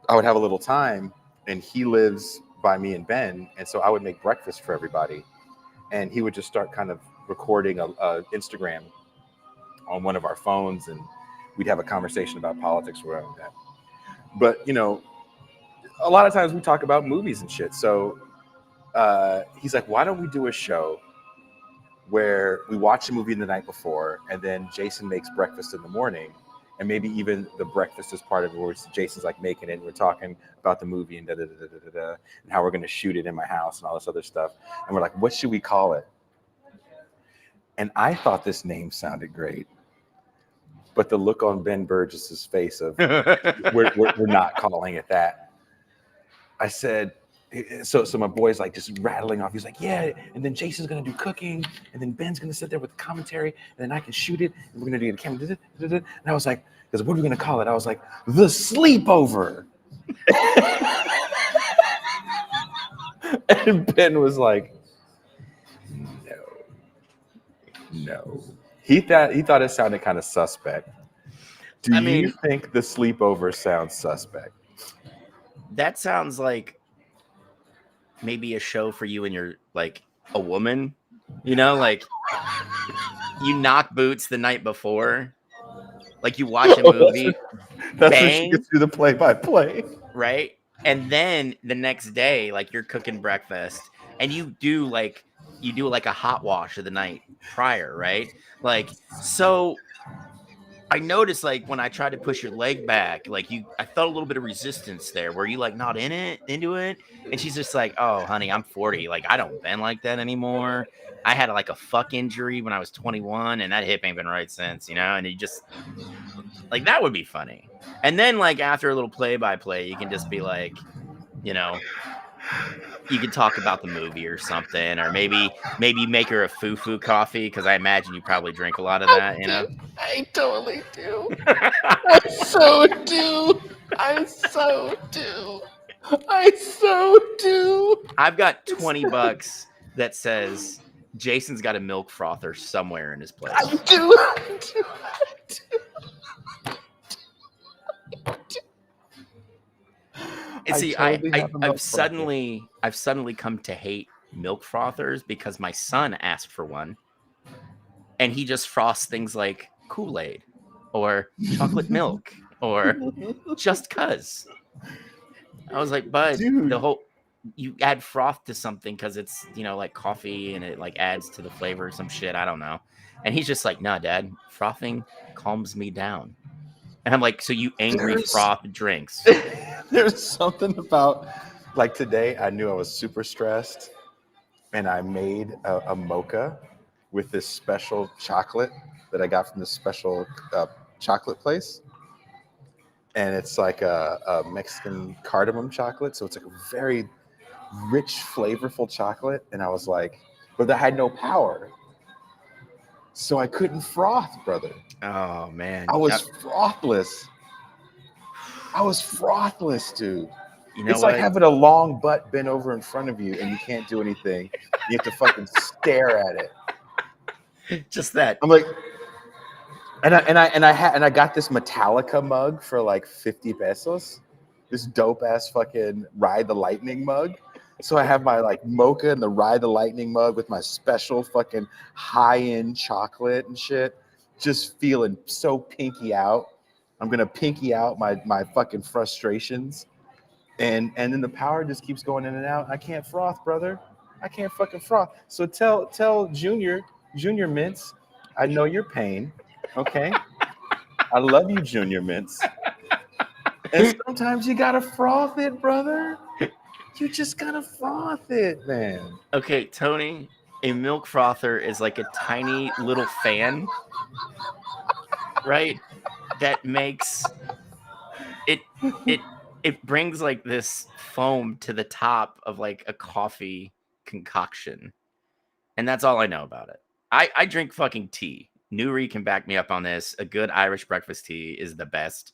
I would have a little time, and he lives by me and Ben. And so I would make breakfast for everybody, and he would just start kind of recording a Instagram on one of our phones, and we'd have a conversation about politics or whatever that. But, a lot of times we talk about movies and shit. So he's like, why don't we do a show where we watch a movie the night before, and then Jason makes breakfast in the morning, and maybe even the breakfast is part of it, where Jason's like making it, and we're talking about the movie and and how we're going to shoot it in my house and all this other stuff. And we're like, what should we call it? And I thought this name sounded great, but the look on Ben Burgess's face of we're not calling it that. I said, So my boy's like just rattling off. He's like, yeah, and then Jason's gonna do cooking, and then Ben's gonna sit there with commentary, and then I can shoot it, and we're gonna do the camera. And I was like, because what are we gonna call it? I was like, the sleepover. And Ben was like, no. He thought it sounded kind of suspect. Do you think the sleepover sounds suspect? That sounds like maybe a show for you and you're like a woman, like you knock boots the night before, like you watch a movie, that's bang, when she gets through the play-by-play, right? And then the next day, like you're cooking breakfast, and you do like a hot wash of the night prior, right? Like, so I noticed, like, when I tried to push your leg back, like I felt a little bit of resistance there. Were you like not into it? And she's just like, oh, honey, I'm 40. Like, I don't bend like that anymore. I had like a fuck injury when I was 21, and that hip ain't been right since, and you just like, that would be funny. And then like after a little play-by-play, you can just be like, you could talk about the movie or something, or maybe make her a foo-foo coffee, because I imagine you probably drink a lot of that, I totally do. I so do. I so do. I so do. I've got $20 that says Jason's got a milk frother somewhere in his place. I do. And see, I've suddenly come to hate milk frothers because my son asked for one, and he just frosts things like Kool-Aid or chocolate milk or just cuz. I was like, bud, Dude. you add froth to something because it's, like coffee, and it like adds to the flavor or some shit. I don't know. And he's just like, nah, Dad, frothing calms me down. And I'm like, so you angry froth drinks? There's something about, like, today I knew I was super stressed, and I made a mocha with this special chocolate that I got from this special chocolate place. And it's like a Mexican cardamom chocolate. So it's like a very rich, flavorful chocolate. And I was like, but I had no power. So I couldn't froth, brother. Oh, man. I was frothless. Dude. It's like having a long butt bent over in front of you and you can't do anything. You have to fucking stare at it. Just that. I'm like, and I got this Metallica mug for like 50 pesos. This dope ass fucking Ride the Lightning mug. So I have my like mocha and the Ride the Lightning mug with my special fucking high-end chocolate and shit. Just feeling so pinky out. I'm gonna pinky out my fucking frustrations. And then the power just keeps going in and out. I can't froth, brother. I can't fucking froth. So tell Junior Mints, I know your pain. Okay. I love you, Junior Mints. And sometimes you gotta froth it, brother. You just gotta froth it, man. Okay, Tony, a milk frother is like a tiny little fan, right? That makes it brings like this foam to the top of like a coffee concoction. And that's all I know about it. I drink fucking tea. Nuri can back me up on this. A good Irish breakfast tea is the best.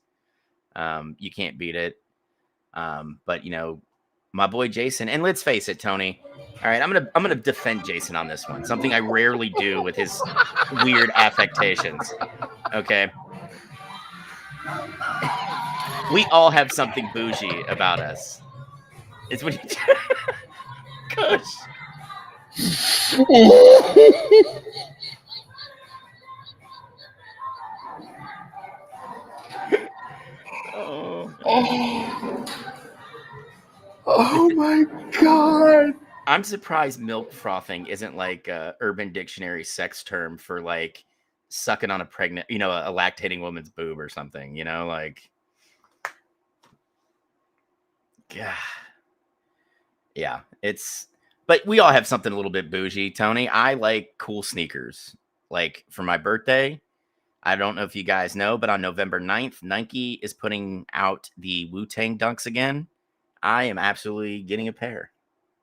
You can't beat it. But my boy Jason, and let's face it, Tony. All right, I'm gonna defend Jason on this one. Something I rarely do with his weird affectations. Okay. We all have something bougie about us. It's when you Gosh. Oh my God. I'm surprised milk frothing isn't like a Urban Dictionary sex term for like sucking on a pregnant, a lactating woman's boob or something, like. Yeah, but we all have something a little bit bougie, Tony. I like cool sneakers. Like for my birthday, I don't know if you guys know, but on November 9th, Nike is putting out the Wu-Tang Dunks again. I am absolutely getting a pair,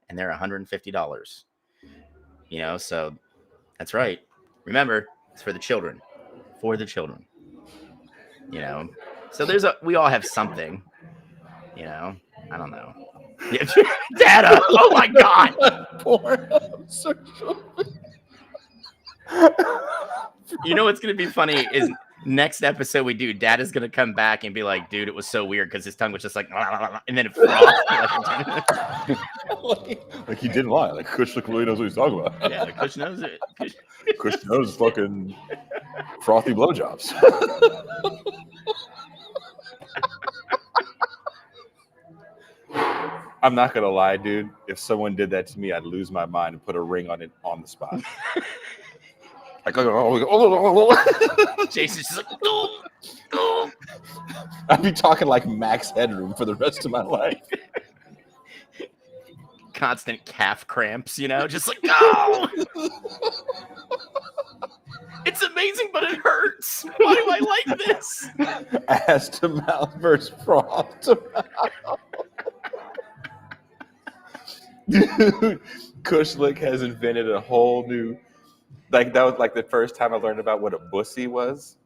and they're $150. So that's right. Remember, it's for the children. For the children. So we all have something. I don't know. Yeah, data. Oh my god. What's gonna be funny is next episode we do. Dad is gonna come back and be like, "Dude, it was so weird because his tongue was just like," and then it frothed. Like he didn't lie. Like Kush really knows what he's talking about. Yeah, Kush knows it. Kush knows fucking frothy blowjobs. I'm not gonna lie, dude. If someone did that to me, I'd lose my mind and put a ring on it on the spot. Like, Jason's just like, I'd be talking like Max Headroom for the rest of my life. Constant calf cramps, just like, no. It's amazing, but it hurts. Why do I like this? Ass to mouth versus froth to mouth. Dude, Kushlick has invented a whole new, like that was like the first time I learned about what a bussy was.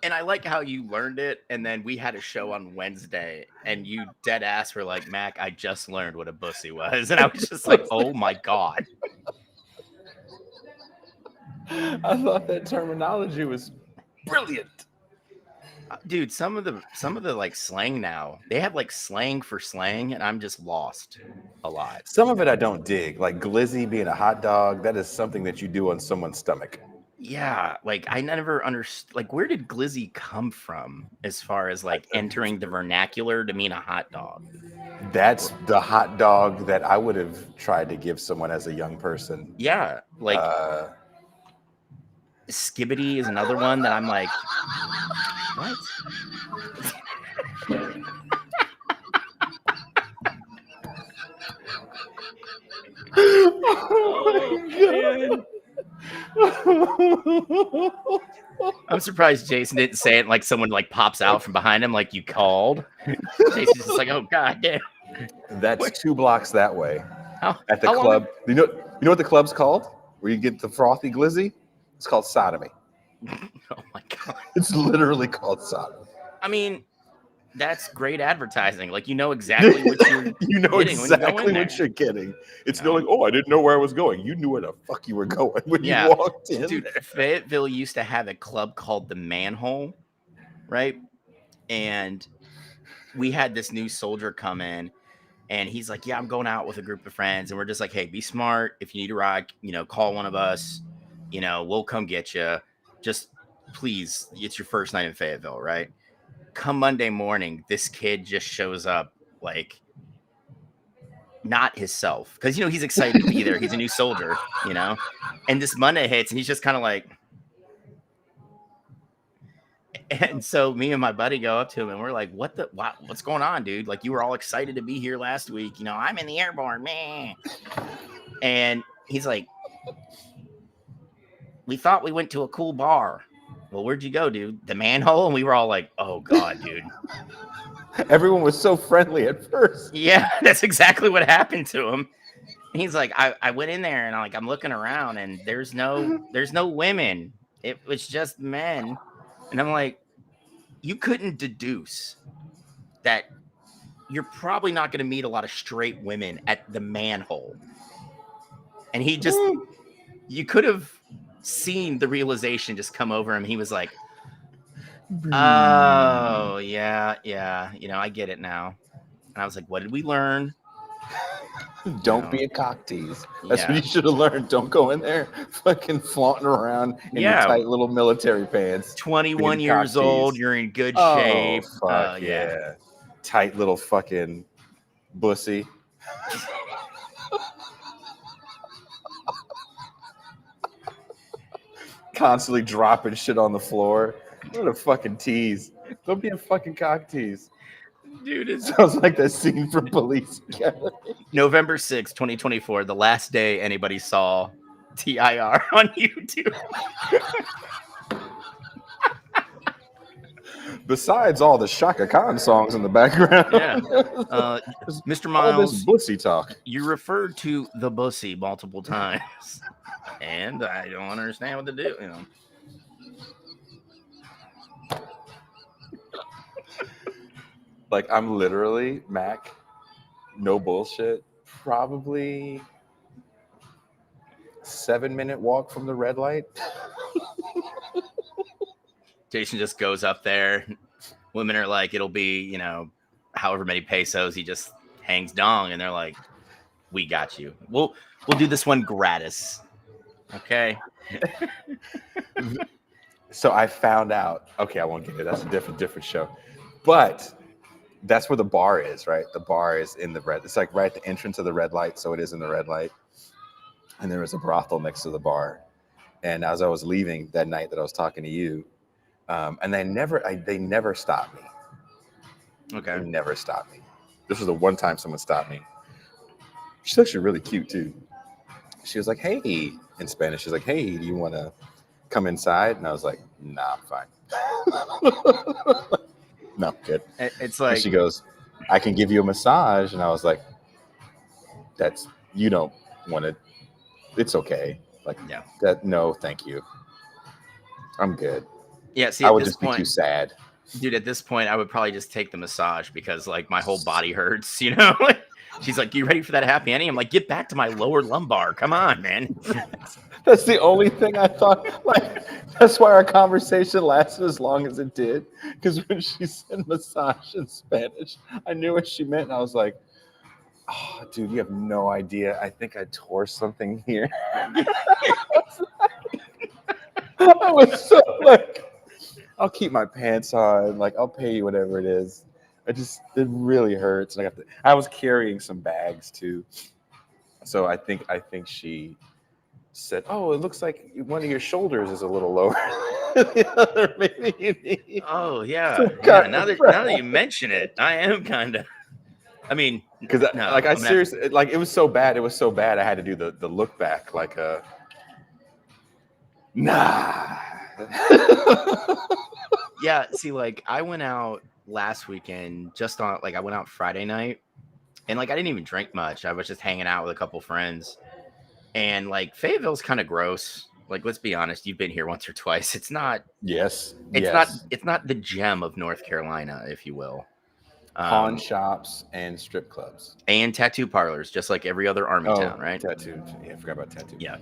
And I like how you learned it, and then we had a show on Wednesday, and you dead ass were like, Mac, I just learned what a bussy was. And I was just like, oh my God. I thought that terminology was brilliant. Dude, some of the like slang now, they have like slang for slang, and I'm just lost a lot. Some of it I don't dig, like glizzy being a hot dog. That is something that you do on someone's stomach. Yeah, like I never understood. Like, where did glizzy come from as far as like entering the vernacular to mean a hot dog? That's the hot dog that I would have tried to give someone as a young person. Yeah, like skibbity is another one that I'm like, what? Oh my God. I'm surprised Jason didn't say it like someone like pops out from behind him like you called. Jason's just like, oh God damn. That's 2 blocks that way. At the how club. You know what the club's called? Where you get the frothy glizzy? It's called sodomy. Oh my God. It's literally called sodomy. I mean, that's great advertising. Like, exactly what you're exactly what you're getting. It's not like, oh, I didn't know where I was going. You knew where the fuck you were going when you walked in. Dude, Fayetteville used to have a club called the Manhole, right? And we had this new soldier come in, and he's like, yeah, I'm going out with a group of friends. And we're just like, hey, be smart. If you need a ride, call one of us. We'll come get you. Just please, it's your first night in Fayetteville, right? Come Monday morning, this kid just shows up like not himself because he's excited to be there. He's a new soldier, and this Monday hits and he's just kind of like, and so me and my buddy go up to him and we're like, what's going on, dude? Like, you were all excited to be here last week. I'm in the airborne, man. And he's like, we thought we went to a cool bar. Well, where'd you go, dude? The Manhole? And we were all like, oh God, dude. Everyone was so friendly at first. Yeah, that's exactly what happened to him. And he's like, I went in there and I'm looking around and there's no women. It was just men. And I'm like, you couldn't deduce that you're probably not going to meet a lot of straight women at the Manhole. And you could have seen the realization just come over him. He was like, oh yeah, I get it now. And I was like, what did we learn? Don't be a cock tease. That's what you should have learned. Don't go in there fucking flaunting around in your tight little military pants. 21 years old, you're in good shape. Fuck yeah. Tight little fucking bussy. Constantly dropping shit on the floor. What a fucking tease. Don't be a fucking cock tease. Dude, it sounds like that scene from Police Academy. November 6th, 2024, the last day anybody saw TIR on YouTube. Besides all the Shaka Khan songs in the background. Yeah. There's Mr. all this Miles, bussy talk. you referred to the bussy multiple times, and I don't understand what to do. You know. Like, I'm literally, Mac, no bullshit, probably 7-minute walk from the red light. Jason just goes up there. Women are like, it'll be, you know, however many pesos. He just hangs dong, and they're like, we got you. We'll do this one gratis. Okay. So I found out, okay, I won't get it. That's a different show. But that's where the bar is, right? The bar is in the red. It's like right at the entrance of the red light. So it is in the red light. And there was a brothel next to the bar. And as I was leaving that night that I was talking to you, and they never stopped me. Okay. They never stopped me. This was the one time someone stopped me. She's actually really cute too. She was like, "Hey," in Spanish. She's like, "Hey, do you want to come inside?" And I was like, "Nah, I'm fine." No, good. It's like, and she goes, "I can give you a massage," and I was like, "That's you don't want to. It's okay. Like yeah, that. No, thank you. I'm good. yeah. See, I at would this just be point, too sad." dude, at this point, I would probably just take the massage because like my whole body hurts. You know. She's like, "You ready for that happy ending?" I'm like, "Get back to my lower lumbar. Come on, man." That's the only thing I thought. Like, that's why our conversation lasted as long as it did. Because when she said massage in Spanish, I knew what she meant. And I was like, "Oh, dude, you have no idea. I think I tore something here." I was so like, "I'll keep my pants on. Like, I'll pay you whatever it is." It really hurts. And I was carrying some bags too. So I think she said, "Oh, it looks like one of your shoulders is a little lower than the other. Maybe you need Oh yeah, some yeah. kind Now of that you mention it, I am kind of. I mean, because no, like I I'm gonna have to- seriously like it was so bad. It was so bad. I had to do the look back like nah. Yeah, see, like I went out last weekend just on like I went out Friday night and like I didn't even drink much. I was just hanging out with a couple friends. And like Fayetteville's kind of gross. Like let's be honest, you've been here once or twice. It's not Yes. it's not the gem of North Carolina, if you will. Pawn shops and strip clubs And tattoo parlors, just like every other army town, right? tattoo. Yeah, I forgot about tattoo. Yeah.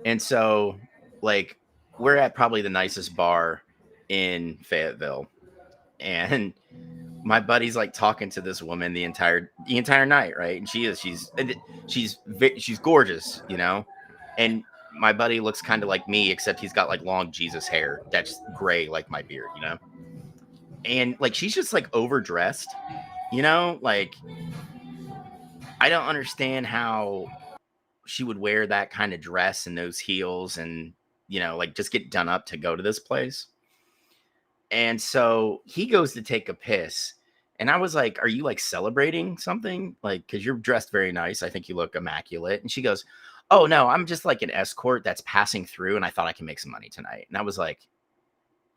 And so like we're at probably the nicest bar in Fayetteville. And my buddy's like talking to this woman the entire night, right? And she's gorgeous, you know. And my buddy looks kind of like me, except he's got like long Jesus hair that's gray like my beard, you know. And like she's just like overdressed, you know. Like I don't understand how she would wear that kind of dress and those heels, and you know, like just get done up to go to this place. And so he goes to take a piss. And I was like, "Are you like celebrating something? Like, because you're dressed very nice. I think you look immaculate." And she goes, "Oh, no, I'm just like an escort that's passing through. And I thought I can make some money tonight." And I was like,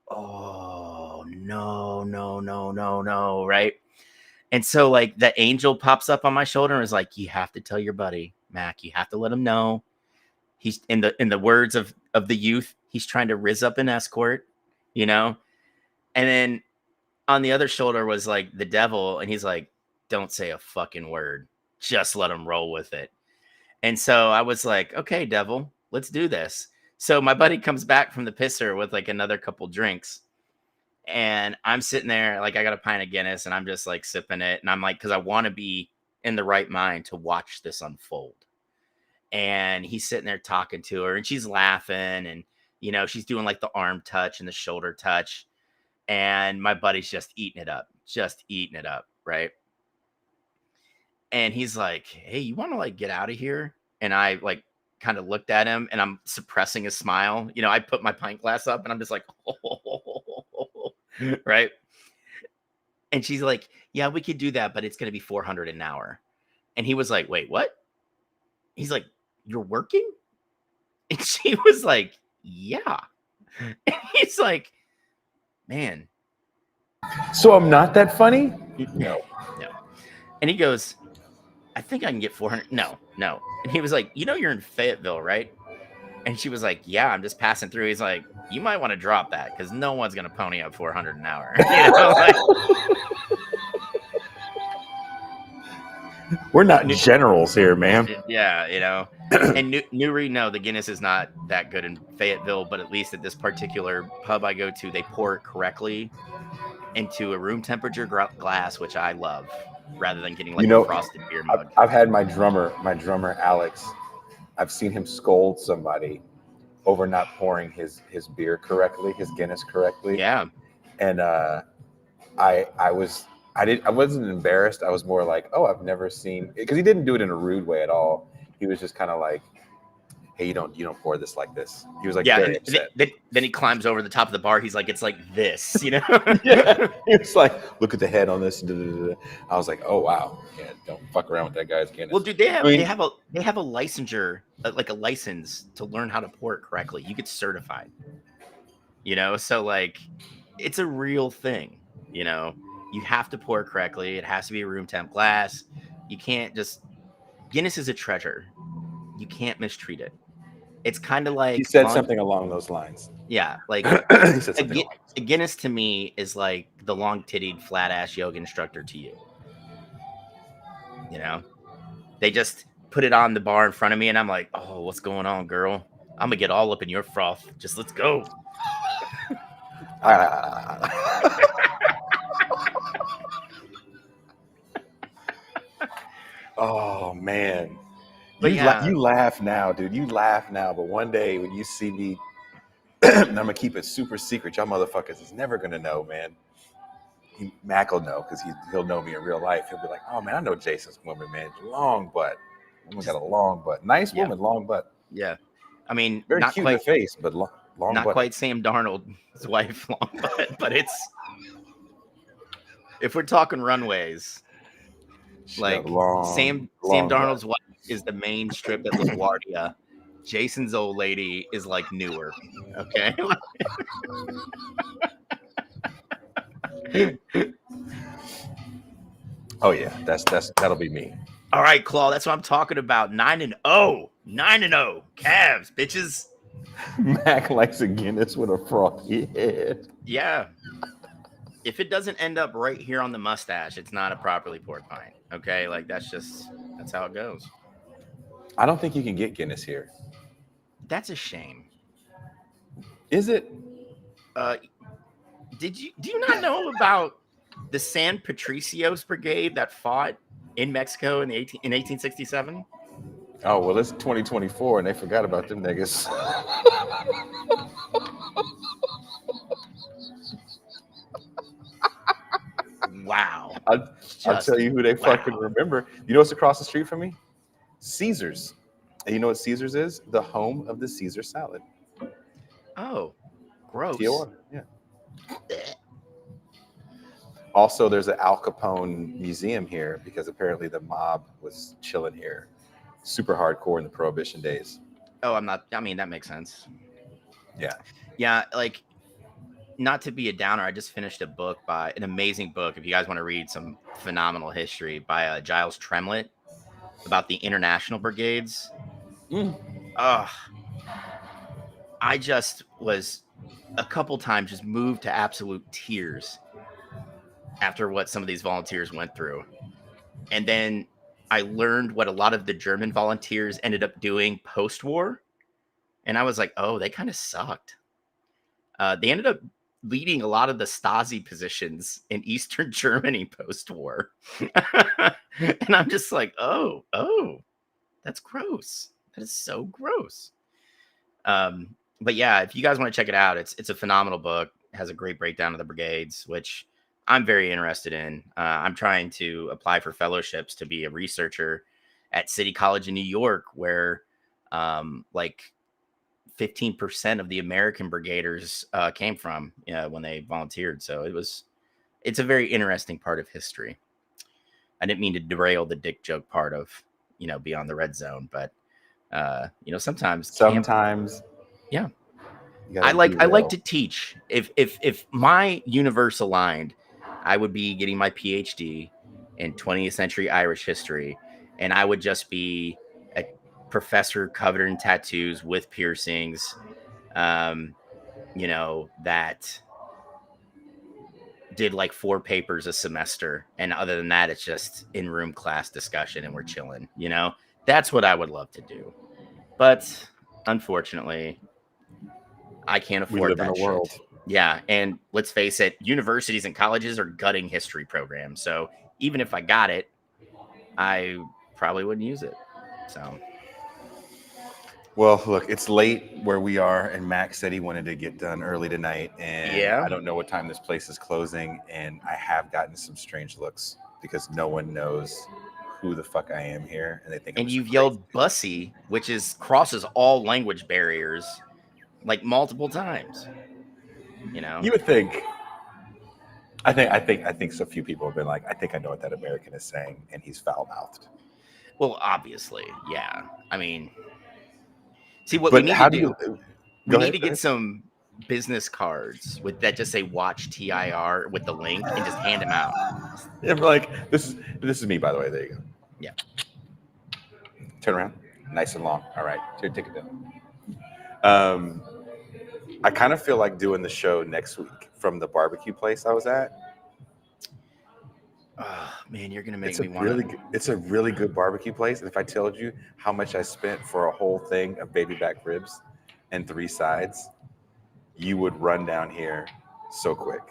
"Oh, no, no, no, no, no." Right. And so, like, the angel pops up on my shoulder and is like, "You have to tell your buddy, Mac. You have to let him know. He's in the words of the youth, he's trying to rizz up an escort, you know?" And then on the other shoulder was like the devil, and he's like, "Don't say a fucking word. Just let him roll with it." And so I was like, "Okay, devil, let's do this." So my buddy comes back from the pisser with like another couple drinks. And I'm sitting there, like I got a pint of Guinness and I'm just like sipping it. And I'm like, because I want to be in the right mind to watch this unfold. And he's sitting there talking to her and she's laughing. And, you know, she's doing like the arm touch and the shoulder touch. And my buddy's just eating it up, right? And he's like, "Hey, you want to like get out of here?" And I like kind of looked at him and I'm suppressing a smile. You know, I put my pint glass up and I'm just like, right? And she's like, "Yeah, we could do that, but it's going to be 400 an hour." And he was like, "Wait, what?" He's like, "You're working?" And she was like, "Yeah." And he's like, "Man, So I'm not that funny? No. No. And he goes, I think I can get 400. No. And he was like, you're in Fayetteville, right? And she was like, yeah, I'm just passing through. He's like, you might want to drop that because no one's going to pony up 400 an hour. Like, we're not generals here, man. Yeah, And Newry, no, the Guinness is not that good in Fayetteville, but at least at this particular pub I go to, they pour it correctly into a room temperature glass, which I love, rather than getting like a frosted beer mug. I've had my drummer Alex. I've seen him scold somebody over not pouring his beer correctly, his Guinness correctly. Yeah. And I wasn't embarrassed. I was more like, oh, I've never seen, because he didn't do it in a rude way at all. He was just kind of like, hey, you don't pour this like this. He was like, yeah. very upset. Then he climbs over the top of the bar. He's like, it's like this, Yeah. He was like, look at the head on this. I was like, oh wow, yeah, don't fuck around with that guy's Guinness. Well, dude, they have a licensure, like a license to learn how to pour it correctly. You get certified. So like, it's a real thing. You have to pour it correctly. It has to be a room temp glass. You can't just. Guinness is a treasure. You can't mistreat it. It's kind of like he said something along those lines. Yeah, like He said something a Guinness to me is like the long-tittied, flat-ass yoga instructor to you. They just put it on the bar in front of me, and I'm like, oh, what's going on, girl? I'm gonna get all up in your froth. Just let's go. Oh man, But you laugh now, dude. You laugh now, but one day when you see me, I'm gonna keep it super secret. Y'all motherfuckers is never gonna know, man. Mac will know because he'll know me in real life. He'll be like, oh man, I know Jason's woman, man. Long butt. Woman got a long butt. Nice woman, long butt. Yeah, I mean, very not cute quite, in the face, but long not butt. quite Sam Darnold's wife, long butt, but it's. If we're talking runways. Like Sam Darnold's wife is the main strip at LaGuardia. Jason's old lady is like newer. Okay. Oh yeah, that'll be me. All right, Claw. That's what I'm talking about. 9-0. 9-0. Cavs, bitches. Mac likes a Guinness with a frothy head. Yeah. If it doesn't end up right here on the mustache, it's not a properly poured pint. Okay, like that's how it goes. I don't think you can get Guinness here. That's a shame. Is it? Do you not know about the San Patricios Brigade that fought in Mexico in 1867? Oh well, it's 2024 and they forgot about them niggas. Wow. I'll tell you who they fucking remember. You know what's across the street from me? Caesar's. And you know what Caesar's is? The home of the Caesar salad. Oh, gross. Tijuana, yeah. Also, there's an Al Capone museum here because apparently the mob was chilling here. Super hardcore in the Prohibition days. Oh, that makes sense. Yeah. Yeah, like, not to be a downer, I just finished an amazing book, if you guys want to read some phenomenal history, by Giles Tremlett about the international brigades. I just was a couple times just moved to absolute tears after what some of these volunteers went through. And then I learned what a lot of the German volunteers ended up doing post-war. And I was like, oh, they kind of sucked. They ended up leading a lot of the Stasi positions in Eastern Germany post-war. And I'm just like, oh, that's gross. That is so gross. But yeah, if you guys want to check it out, it's a phenomenal book. It has a great breakdown of the brigades, which I'm very interested in. I'm trying to apply for fellowships to be a researcher at City College in New York, where like 15% of the American brigaders came from when they volunteered. So it's a very interesting part of history. I didn't mean to derail the dick joke part of, Beyond the Red Zone, but sometimes, yeah, I like to teach. If my universe aligned, I would be getting my PhD in 20th century Irish history, and I would just be a professor covered in tattoos with piercings, that did like 4 papers a semester. And other than that, it's just in room class discussion and we're chilling, That's what I would love to do. But unfortunately, I can't We afford live in a that world. shit. Yeah. And let's face it, universities and colleges are gutting history programs. So even if I got it, I probably wouldn't use it. So Well, look, it's late where we are, and Max said he wanted to get done early tonight, and yeah. I don't know what time this place is closing, and I have gotten some strange looks because no one knows who the fuck I am here, and they think I'm And just you've crazy. yelled bussy, which crosses all language barriers like multiple times. You would think. I think so few people have been like, I think I know what that American is saying, and he's foul mouthed. Well, obviously, yeah. I mean, see what we But need how to do do. you? We Go need ahead. to Go get ahead. some business cards with that just say "Watch TIR" with the link and just hand them out. Yeah, like this is me, by the way. There you go. Yeah. Turn around, nice and long. All right, here, take it down. I kind of feel like doing the show next week from the barbecue place I was at. Oh man, you're gonna make It's a me want to. it's a really good barbecue place. And if I told you how much I spent for a whole thing of baby back ribs and 3 sides, you would run down here so quick.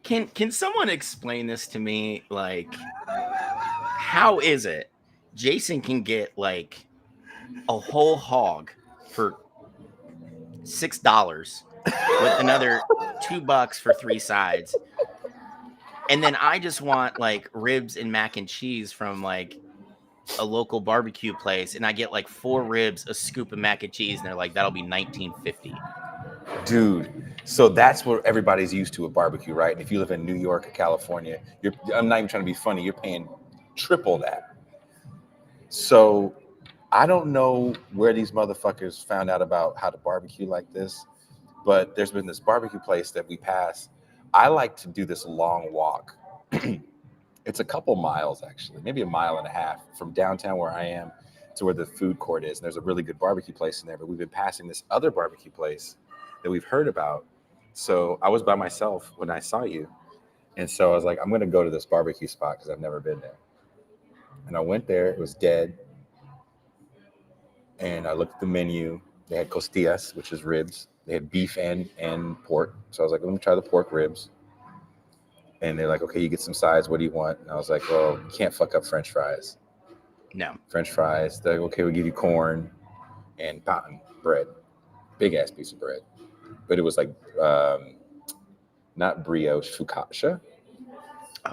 Can someone explain this to me? Like, how is it Jason can get like a whole hog for $6 with another $2 for 3 sides, and then I just want like ribs and mac and cheese from like a local barbecue place, and I get like 4 ribs, a scoop of mac and cheese, and they're like, that'll be $19.50. Dude, so that's what everybody's used to with barbecue, right? If you live in New York or California, I'm not even trying to be funny, you're paying triple that. So I don't know where these motherfuckers found out about how to barbecue like this, but there's been this barbecue place that we pass. I like to do this long walk. It's a couple miles, actually, maybe a mile and a half from downtown where I am to where the food court is. And there's a really good barbecue place in there, but we've been passing this other barbecue place that we've heard about. So I was by myself when I saw you. And so I was like, I'm going to go to this barbecue spot because I've never been there. And I went there. It was dead. And I looked at the menu. They had costillas, which is ribs. They had beef and pork. So I was like, let me try the pork ribs. And they're like, okay, you get some sides. What do you want? And I was like, well, you can't fuck up French fries. No. French fries. They're like, okay, we'll give you corn and cotton bread. Big ass piece of bread. But it was like not brioche, focaccia,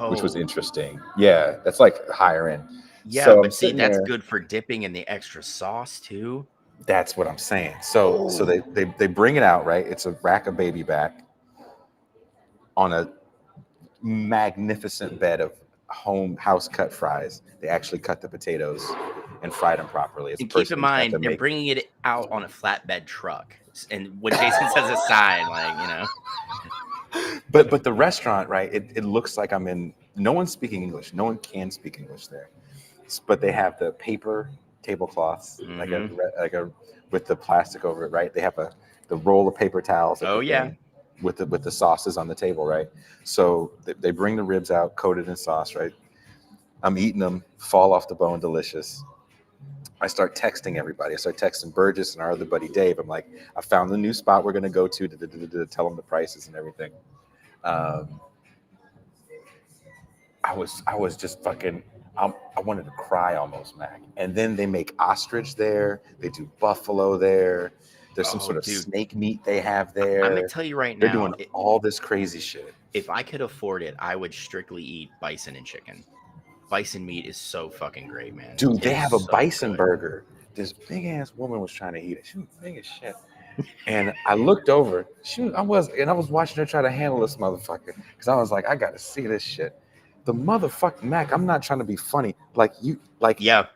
which was interesting. Yeah, that's like higher end. Yeah, So but see, that's good for dipping in the extra sauce too. That's what I'm saying. So they bring it out, right? It's a rack of baby back on a magnificent bed of house cut fries. They actually cut the potatoes and fried them properly. And keep in mind, they're bringing it out on a flatbed truck. And when Jason says a sign, like, But the restaurant, right? It looks like I'm in. No one's speaking English. No one can speak English there. But they have the paper tablecloths, like a with the plastic over it, right? They have the roll of paper towels. Oh yeah. With the sauces on the table, right? So they bring the ribs out, coated in sauce, right? I'm eating them, fall off the bone, delicious. I start texting everybody. I start texting Burgess and our other buddy Dave. I'm like, I found the new spot we're gonna go to tell them the prices and everything. I was just fucking. I wanted to cry almost, Mac. And then they make ostrich there. They do buffalo there. There's some sort of snake meat they have there. I'm gonna tell you right now, they're doing all this crazy shit. If I could afford it, I would strictly eat bison and chicken. Bison meat is so fucking great, man. Dude, they have a bison burger. This big ass woman was trying to eat it. She was big as shit. And I looked over. I was watching her try to handle this motherfucker because I was like, I gotta see this shit. The motherfucking Mac. I'm not trying to be funny. Yeah.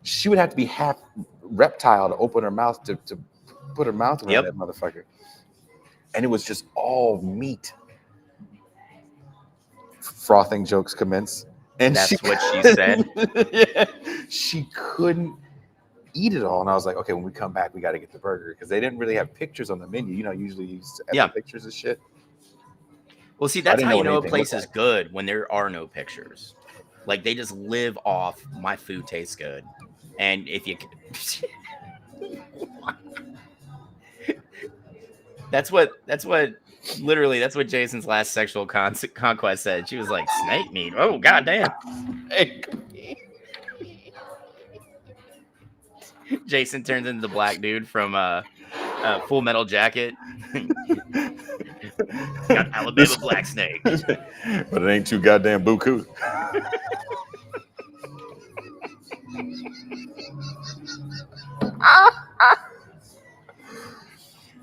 She would have to be half reptile to open her mouth to put her mouth around that motherfucker. And it was just all meat. frothing jokes commence. And That's what she said. Yeah, she couldn't eat it all. And I was like, okay, when we come back, we got to get the burger because they didn't really have pictures on the menu. You know, usually you used to have Yeah. the pictures of shit. Well, see, I that's didn't how know you what know a anything place looked is like. good when there are no pictures. Like they just live off my food tastes good, and if you, that's what literally that's what Jason's last sexual conquest said. She was like snake meat. Oh goddamn! Jason turns into the black dude from Full Metal Jacket. Got Alabama black snake. But it ain't too goddamn buku.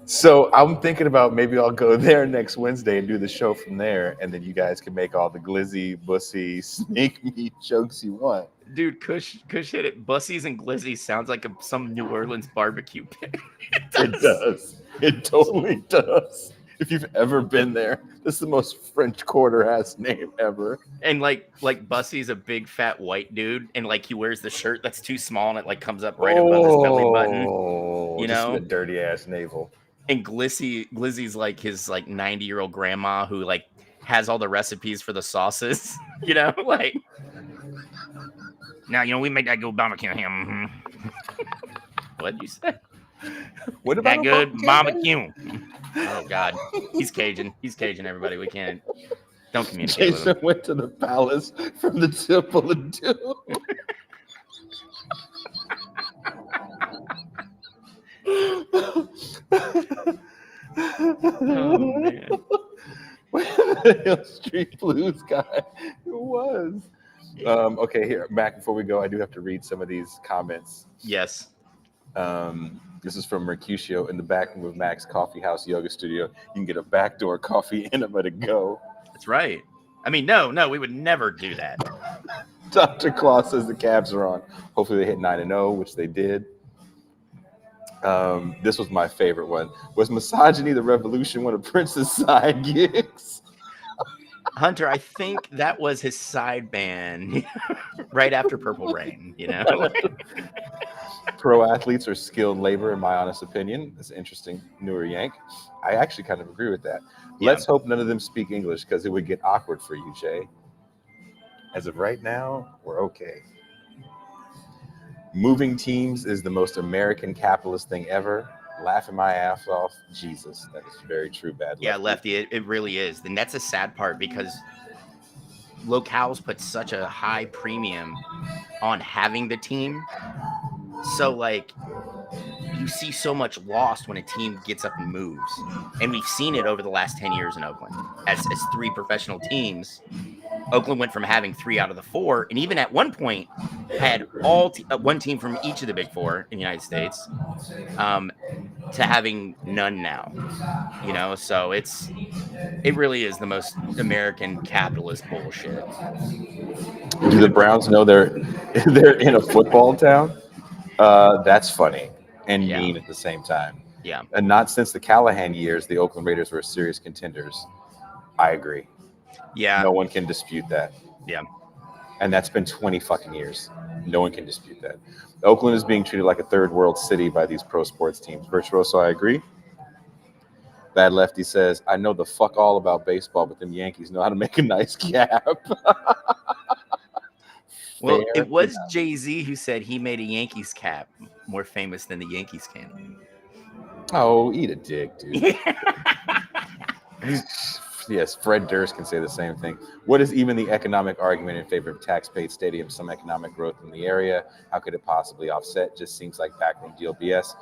So I'm thinking about maybe I'll go there next Wednesday and do the show from there, and then you guys can make all the glizzy, bussy, snake meat jokes you want. Dude, Kush hit it. Bussies and glizzies sounds like some New Orleans barbecue pit. It does. It totally does. If you've ever been there, this is the most French Quarter ass name ever. And like Bussy's a big fat white dude, and like he wears the shirt that's too small and it like comes up right above his belly button. You just know? a dirty ass navel. And Glizzy's like his like 90-year-old grandma who like has all the recipes for the sauces. You know, like now we make that good barbecue ham. What'd you say? What about that good barbecue? Oh God, he's Cajun. He's Cajun. Everybody, we can't. Don't communicate with him. Jason went to the palace from the Temple of Doom. Oh man. The Hill Street Blues guy. It was. Okay, here, Mac, before we go, I do have to read some of these comments. Yes. This is from Mercutio. In the back room of Mac's Coffee House Yoga Studio, you can get a backdoor coffee and a to go. That's right. I mean, no, we would never do that. Dr. Claus says the Cavs are on. Hopefully they hit 9-0, which they did. This was my favorite one. Was misogyny the revolution one of Prince's side gigs? Hunter, I think that was his side band right after Purple Rain, you know? Pro athletes are skilled labor, in my honest opinion. That's an interesting newer yank. I actually kind of agree with that. Yeah. Let's hope none of them speak English because it would get awkward for you, Jay. As of right now, we're okay. Moving teams is the most American capitalist thing ever. Laughing my ass off. Jesus, that is very true, bad Lefty. Yeah, Lefty, it really is. And that's a sad part because locales put such a high premium on having the team. So, like, you see so much lost when a team gets up and moves. And we've seen it over the last 10 years in Oakland. As 3 professional teams, Oakland went from having 3 out of the 4, and even at one point had one team from each of the big 4 in the United States, to having none now. You know, so it really is the most American capitalist bullshit. Do the Browns know they're in a football town? That's funny and mean at the same time. Yeah. And not since the Callahan years, the Oakland Raiders were serious contenders. I agree. Yeah. No one can dispute that. Yeah. And that's been 20 fucking years. No one can dispute that. Oakland is being treated like a third world city by these pro sports teams. Virtuoso, I agree. Bad Lefty says, I know the fuck all about baseball, but them Yankees know how to make a nice cap. Well, it was Jay-Z who said he made a Yankees cap more famous than the Yankees can. Oh, eat a dick, dude. Yes, Fred Durst can say the same thing. What is even the economic argument in favor of tax-paid stadiums? Some economic growth in the area. How could it possibly offset? Just seems like backroom deal BS.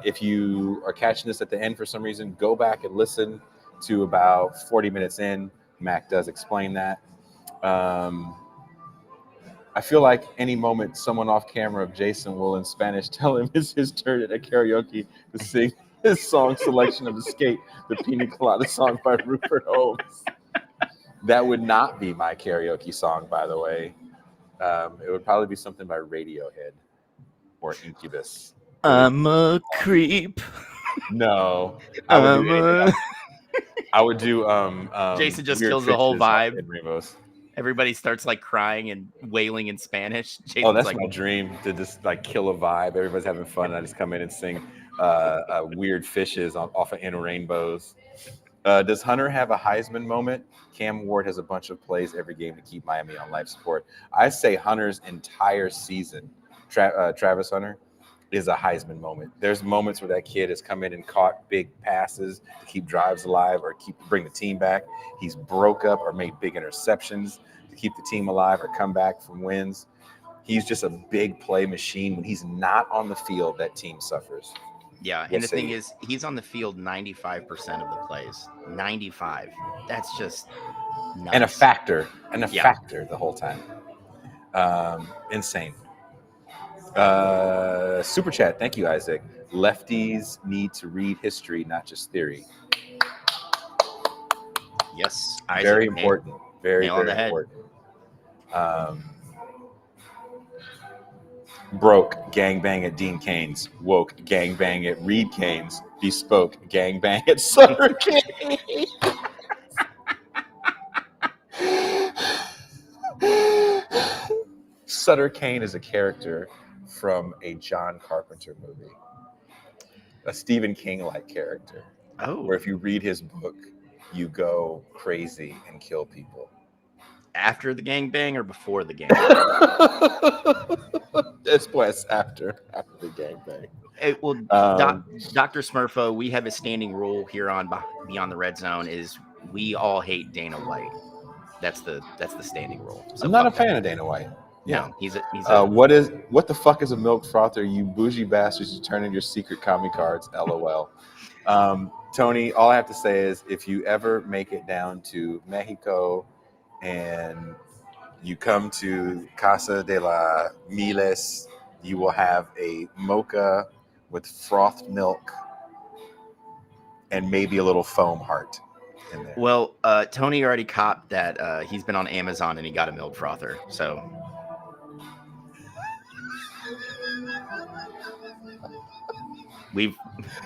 If you are catching this at the end for some reason, go back and listen to about 40 minutes in. Mac does explain that. I feel like any moment someone off camera of Jason will in Spanish tell him it's his turn at a karaoke to sing his song selection of Escape, the Pina Colada song by Rupert Holmes. That would not be my karaoke song, by the way. It would probably be something by Radiohead or Incubus. I'm a creep. No. I would do anything else. I would do Jason just weird kills the whole fishes off vibe. in rainbows. Everybody starts like crying and wailing in Spanish. Jason's Oh, that's like, my dream, to just like kill a vibe. Everybody's having fun, and I just come in and sing weird fishes off of In Rainbows. Does Hunter have a Heisman moment? Cam Ward has a bunch of plays every game to keep Miami on life support. I say Hunter's entire season, Travis Hunter, is a Heisman moment. There's moments where that kid has come in and caught big passes to keep drives alive or bring the team back. He's broke up or made big interceptions to keep the team alive or come back from wins. He's just a big play machine. When he's not on the field, that team suffers. yeah. And the thing is, he's on the field 95% of the plays. 95. That's just nuts. And a factor the whole time. Insane. Super chat. Thank you, Isaac. Lefties need to read history, not just theory. Yes. Isaac, very important. Very, nail on very the important. Broke gangbang at Dean Cain's. Woke gangbang at Reed Cain's. Bespoke gangbang at Sutter Kane. Sutter Kane is a character from a John Carpenter movie, a Stephen King-like character. Oh, where if you read his book, you go crazy and kill people. After the gangbang or before the gangbang? It's after the gangbang. Hey, well, Dr. Smurfo, we have a standing rule here on Beyond the Red Zone: is we all hate Dana White. That's the standing rule. So I'm not a fan of Dana White. Yeah, he's what the fuck is a milk frother? You bougie bastards! You turn in your secret commie cards. LOL. Tony, all I have to say is, if you ever make it down to Mexico and you come to Casa de la Miles, you will have a mocha with frothed milk and maybe a little foam heart in there. Well, Tony already copped that. He's been on Amazon and he got a milk frother. So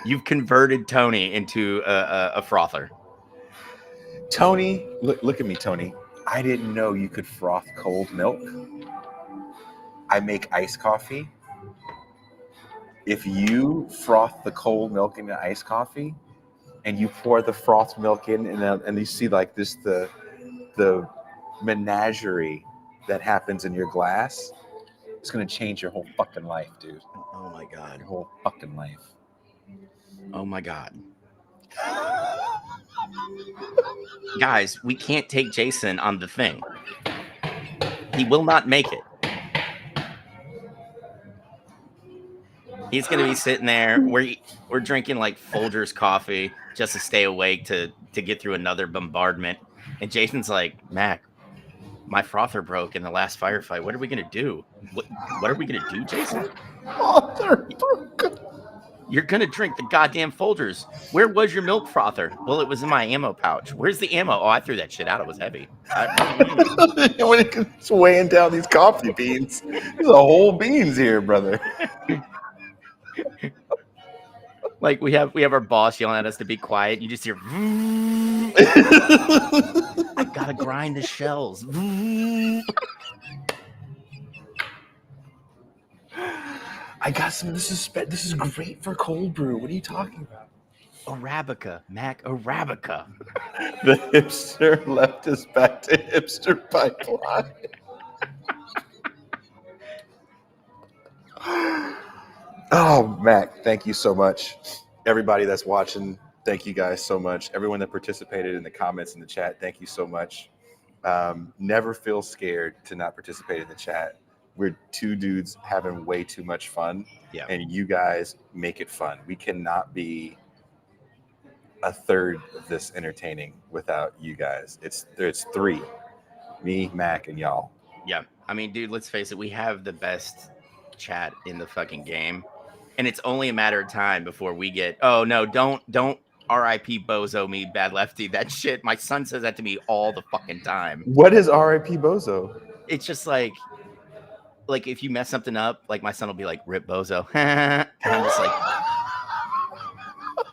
you've converted Tony into a frother. Tony, look at me, Tony. I didn't know you could froth cold milk. I make iced coffee. If you froth the cold milk into iced coffee and you pour the frothed milk in, and you see like this, the menagerie that happens in your glass, it's going to change your whole fucking life, dude. Oh my God. Your whole fucking life. Oh my God. Guys, we can't take Jason on the thing. He will not make it. He's going to be sitting there. We're drinking like Folgers coffee just to stay awake to get through another bombardment. And Jason's like, Mac, my frother broke in the last firefight. What are we going to do? What are we going to do, Jason? Frother broke. You're going to drink the goddamn Folgers. Where was your milk frother? Well, it was in my ammo pouch. Where's the ammo? Oh, I threw that shit out. It was heavy. When it's weighing down these coffee beans, there's a whole beans here, brother. Like we have our boss yelling at us to be quiet. You just hear, I gotta grind the shells. I got some. This is great for cold brew. What are you talking about? Arabica, Mac, Arabica. The hipster left us back to hipster pipeline. Oh, Mac, thank you so much. Everybody that's watching, thank you guys so much. Everyone that participated in the comments in the chat, thank you so much. Never feel scared to not participate in the chat. We're two dudes having way too much fun, and you guys make it fun. We cannot be a third of this entertaining without you guys. It's three, me, Mac, and y'all. Yeah, I mean, dude, let's face it. We have the best chat in the fucking game, and it's only a matter of time before we get. Oh no, don't R.I.P. Bozo me, bad lefty. That shit. My son says that to me all the fucking time. What is R.I.P. Bozo? It's just like if you mess something up, like my son will be like, "Rip Bozo," and I'm just like,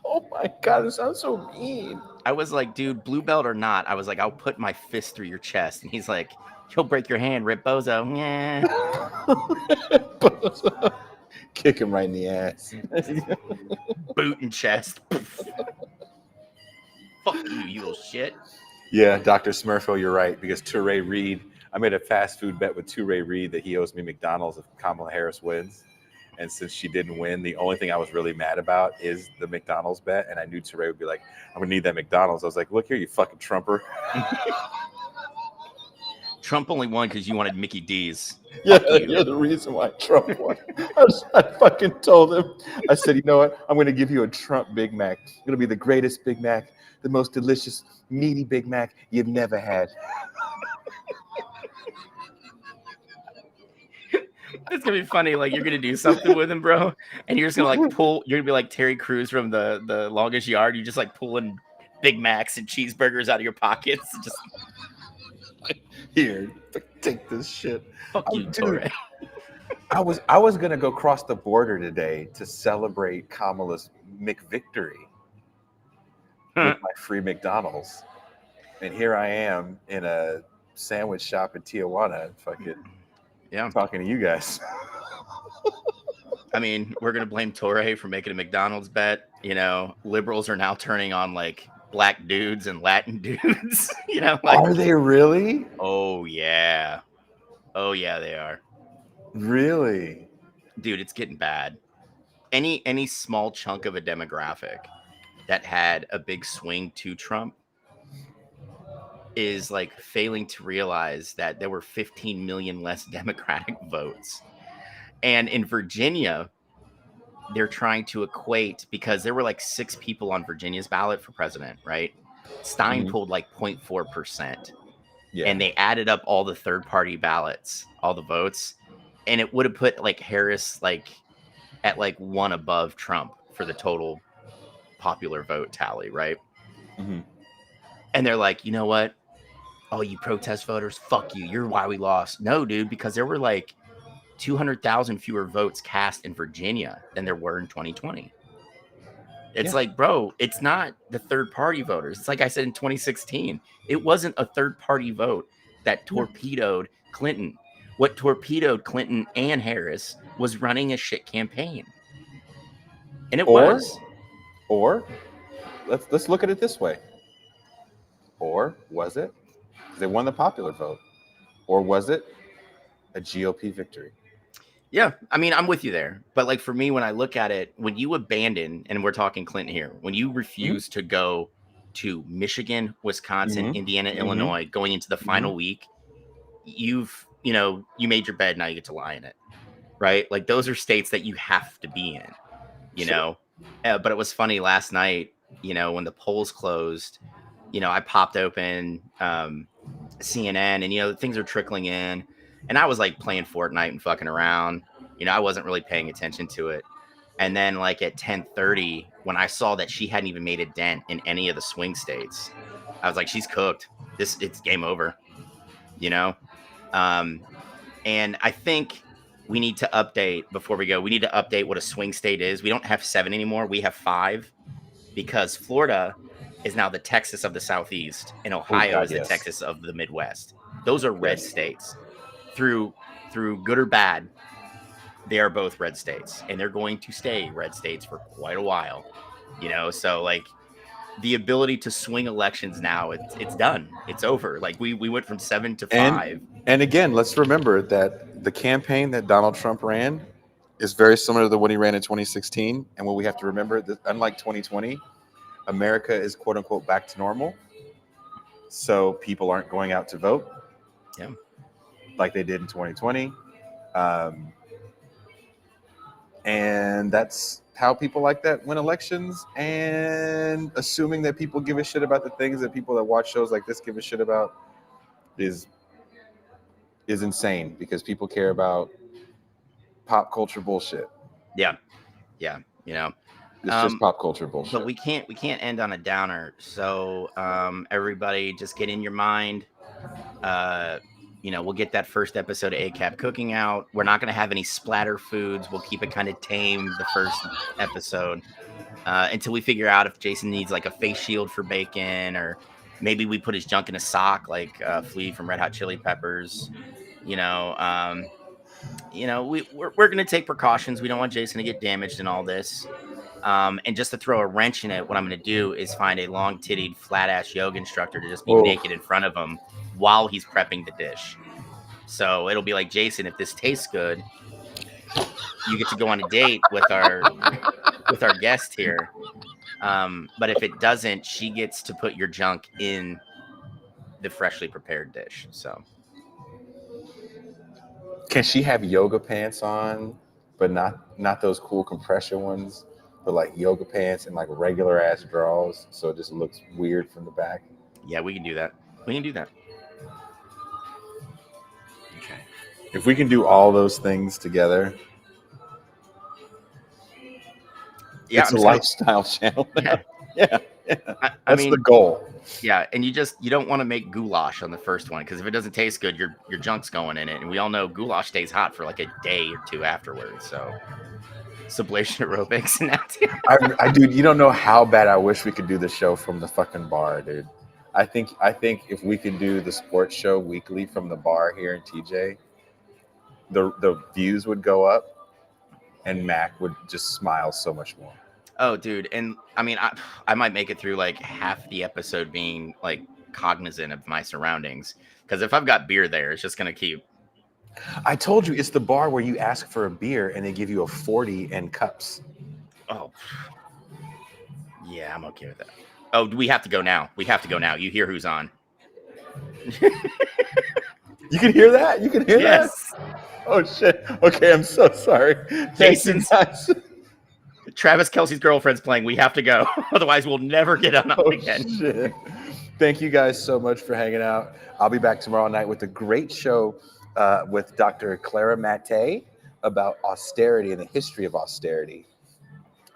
"Oh my God, this sounds so mean. I was like, dude, blue belt or not, I was like, I'll put my fist through your chest. And he's like, you'll break your hand, Rip Bozo. Yeah. Kick him right in the ass. Boot and chest. Fuck you, you little shit. Yeah, Dr. Smurfo, you're right. Because Touré Reed, I made a fast food bet with Touré Reed that he owes me McDonald's if Kamala Harris wins. And since she didn't win, the only thing I was really mad about is the McDonald's bet. And I knew Touré would be like, I'm going to need that McDonald's. I was like, look here, you fucking Trumper. Trump only won because you wanted Mickey D's. Yeah, you're the reason why Trump won. I fucking told him. I said, you know what? I'm going to give you a Trump Big Mac. It'll be the greatest Big Mac, the most delicious, meaty Big Mac you've never had. It's gonna be funny. Like, you're gonna do something with him, bro, and you're just gonna like pull. You're gonna be like Terry Crews from the Longest Yard. You just like pulling Big Macs and cheeseburgers out of your pockets. Just Here, take this shit. fuck you, dude. Torre. I was gonna go cross the border today to celebrate Kamala's McVictory with my free McDonald's, and here I am in a sandwich shop in Tijuana, fucking talking to you guys. I mean, we're gonna blame Torre for making a McDonald's bet. You know, liberals are now turning on like black dudes and Latin dudes. You know, like, are they really? Oh yeah, they are. Really? Dude, it's getting bad. Any small chunk of a demographic that had a big swing to Trump is like failing to realize that there were 15 million less Democratic votes. And in Virginia, they're trying to equate, because there were like 6 people on Virginia's ballot for president, right? Stein pulled like 0.4%. Yeah. And they added up all the third-party ballots, all the votes, and it would have put like Harris like at like 1 above Trump for the total popular vote tally, right? Mm-hmm. And they're like, you know what? Oh, you protest voters, fuck you. You're why we lost. No, dude, because there were like 200,000 fewer votes cast in Virginia than there were in 2020. It's like, bro, it's not the third party voters. It's like I said in 2016, it wasn't a third party vote that torpedoed Clinton. What torpedoed Clinton and Harris was running a shit campaign. And it was. Or let's look at it this way. Or was it? Because they won the popular vote. Or was it a GOP victory? Yeah, I mean, I'm with you there. But like for me, when I look at it, when you abandon, and we're talking Clinton here, when you refuse to go to Michigan, Wisconsin, Indiana, Illinois, going into the final week, you made your bed, now you get to lie in it, right? Like those are states that you have to be in, you know? But it was funny last night, you know, when the polls closed, you know, I popped open CNN and, you know, things are trickling in. And I was like playing Fortnite and fucking around. You know, I wasn't really paying attention to it. And then like at 10:30, when I saw that she hadn't even made a dent in any of the swing states, I was like, she's cooked. It's game over, you know? And I think we need to update before we go. We need to update what a swing state is. We don't have 7 anymore. We have 5 because Florida is now the Texas of the Southeast and Ohio is the Texas of the Midwest. Those are red states. Through good or bad, they are both red states, and they're going to stay red states for quite a while, you know? So like the ability to swing elections now, it's done. It's over. Like we went from 7 to 5. And again, let's remember that the campaign that Donald Trump ran is very similar to the one he ran in 2016. And what we have to remember, that unlike 2020, America is quote unquote back to normal. So people aren't going out to vote. Yeah. Like they did in 2020. And that's how people like that win elections. And assuming that people give a shit about the things that people that watch shows like this give a shit about is insane, because people care about pop culture bullshit. Yeah. You know, it's just pop culture bullshit. But we can't end on a downer. So everybody just get in your mind. We'll get that first episode of ACAP cooking out. We're not going to have any splatter foods. We'll keep it kind of tame the first episode until we figure out if Jason needs like a face shield for bacon, or maybe we put his junk in a sock like Flea from Red Hot Chili Peppers. We're going to take precautions. We don't want Jason to get damaged in all this. And just to throw a wrench in it, what I'm going to do is find a long-tittied, flat-ass yoga instructor to just be naked in front of him while he's prepping the dish. So it'll be like, Jason, if this tastes good, you get to go on a date with our guest here. But if it doesn't, she gets to put your junk in the freshly prepared dish. So Can she have yoga pants on, but not those cool compression ones, but like yoga pants and like regular ass drawers, so it just looks weird from the back? yeah, we can do that. Okay. If we can do all those things together, yeah, it's a lifestyle channel. Yeah. That's the goal. Yeah, and you don't want to make goulash on the first one, because if it doesn't taste good, your junk's going in it, and we all know goulash stays hot for like a day or two afterwards. So sublation aerobics and that. I dude, you don't know how bad I wish we could do the show from the fucking bar, dude. I think if we can do the sports show weekly from the bar here in TJ, the views would go up, and Mac would just smile so much more. Oh, dude. And I mean, I might make it through like half the episode being like cognizant of my surroundings. Because if I've got beer there, it's just going to keep. I told you, it's the bar where you ask for a beer and they give you a 40 and cups. Oh, yeah, I'm okay with that. Oh, we have to go now. You hear who's on. You can hear that? You can hear that? Oh, shit. Okay, I'm so sorry. Jason's. Travis Kelce's girlfriend's playing. We have to go. Otherwise, we'll never get on again. Shit. Thank you guys so much for hanging out. I'll be back tomorrow night with a great show with Dr. Clara Matte about austerity and the history of austerity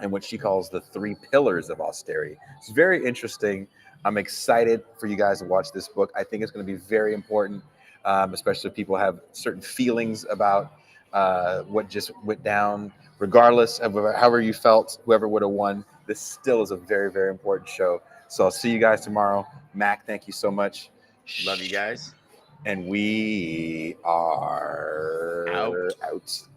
and what she calls the 3 pillars of austerity. It's very interesting. I'm excited for you guys to watch this book. I think it's going to be very important, especially if people have certain feelings about what just went down. Regardless of however you felt, whoever would have won, this still is a very, very important show. So I'll see you guys tomorrow. Mac, thank you so much. Love you guys. And we are out.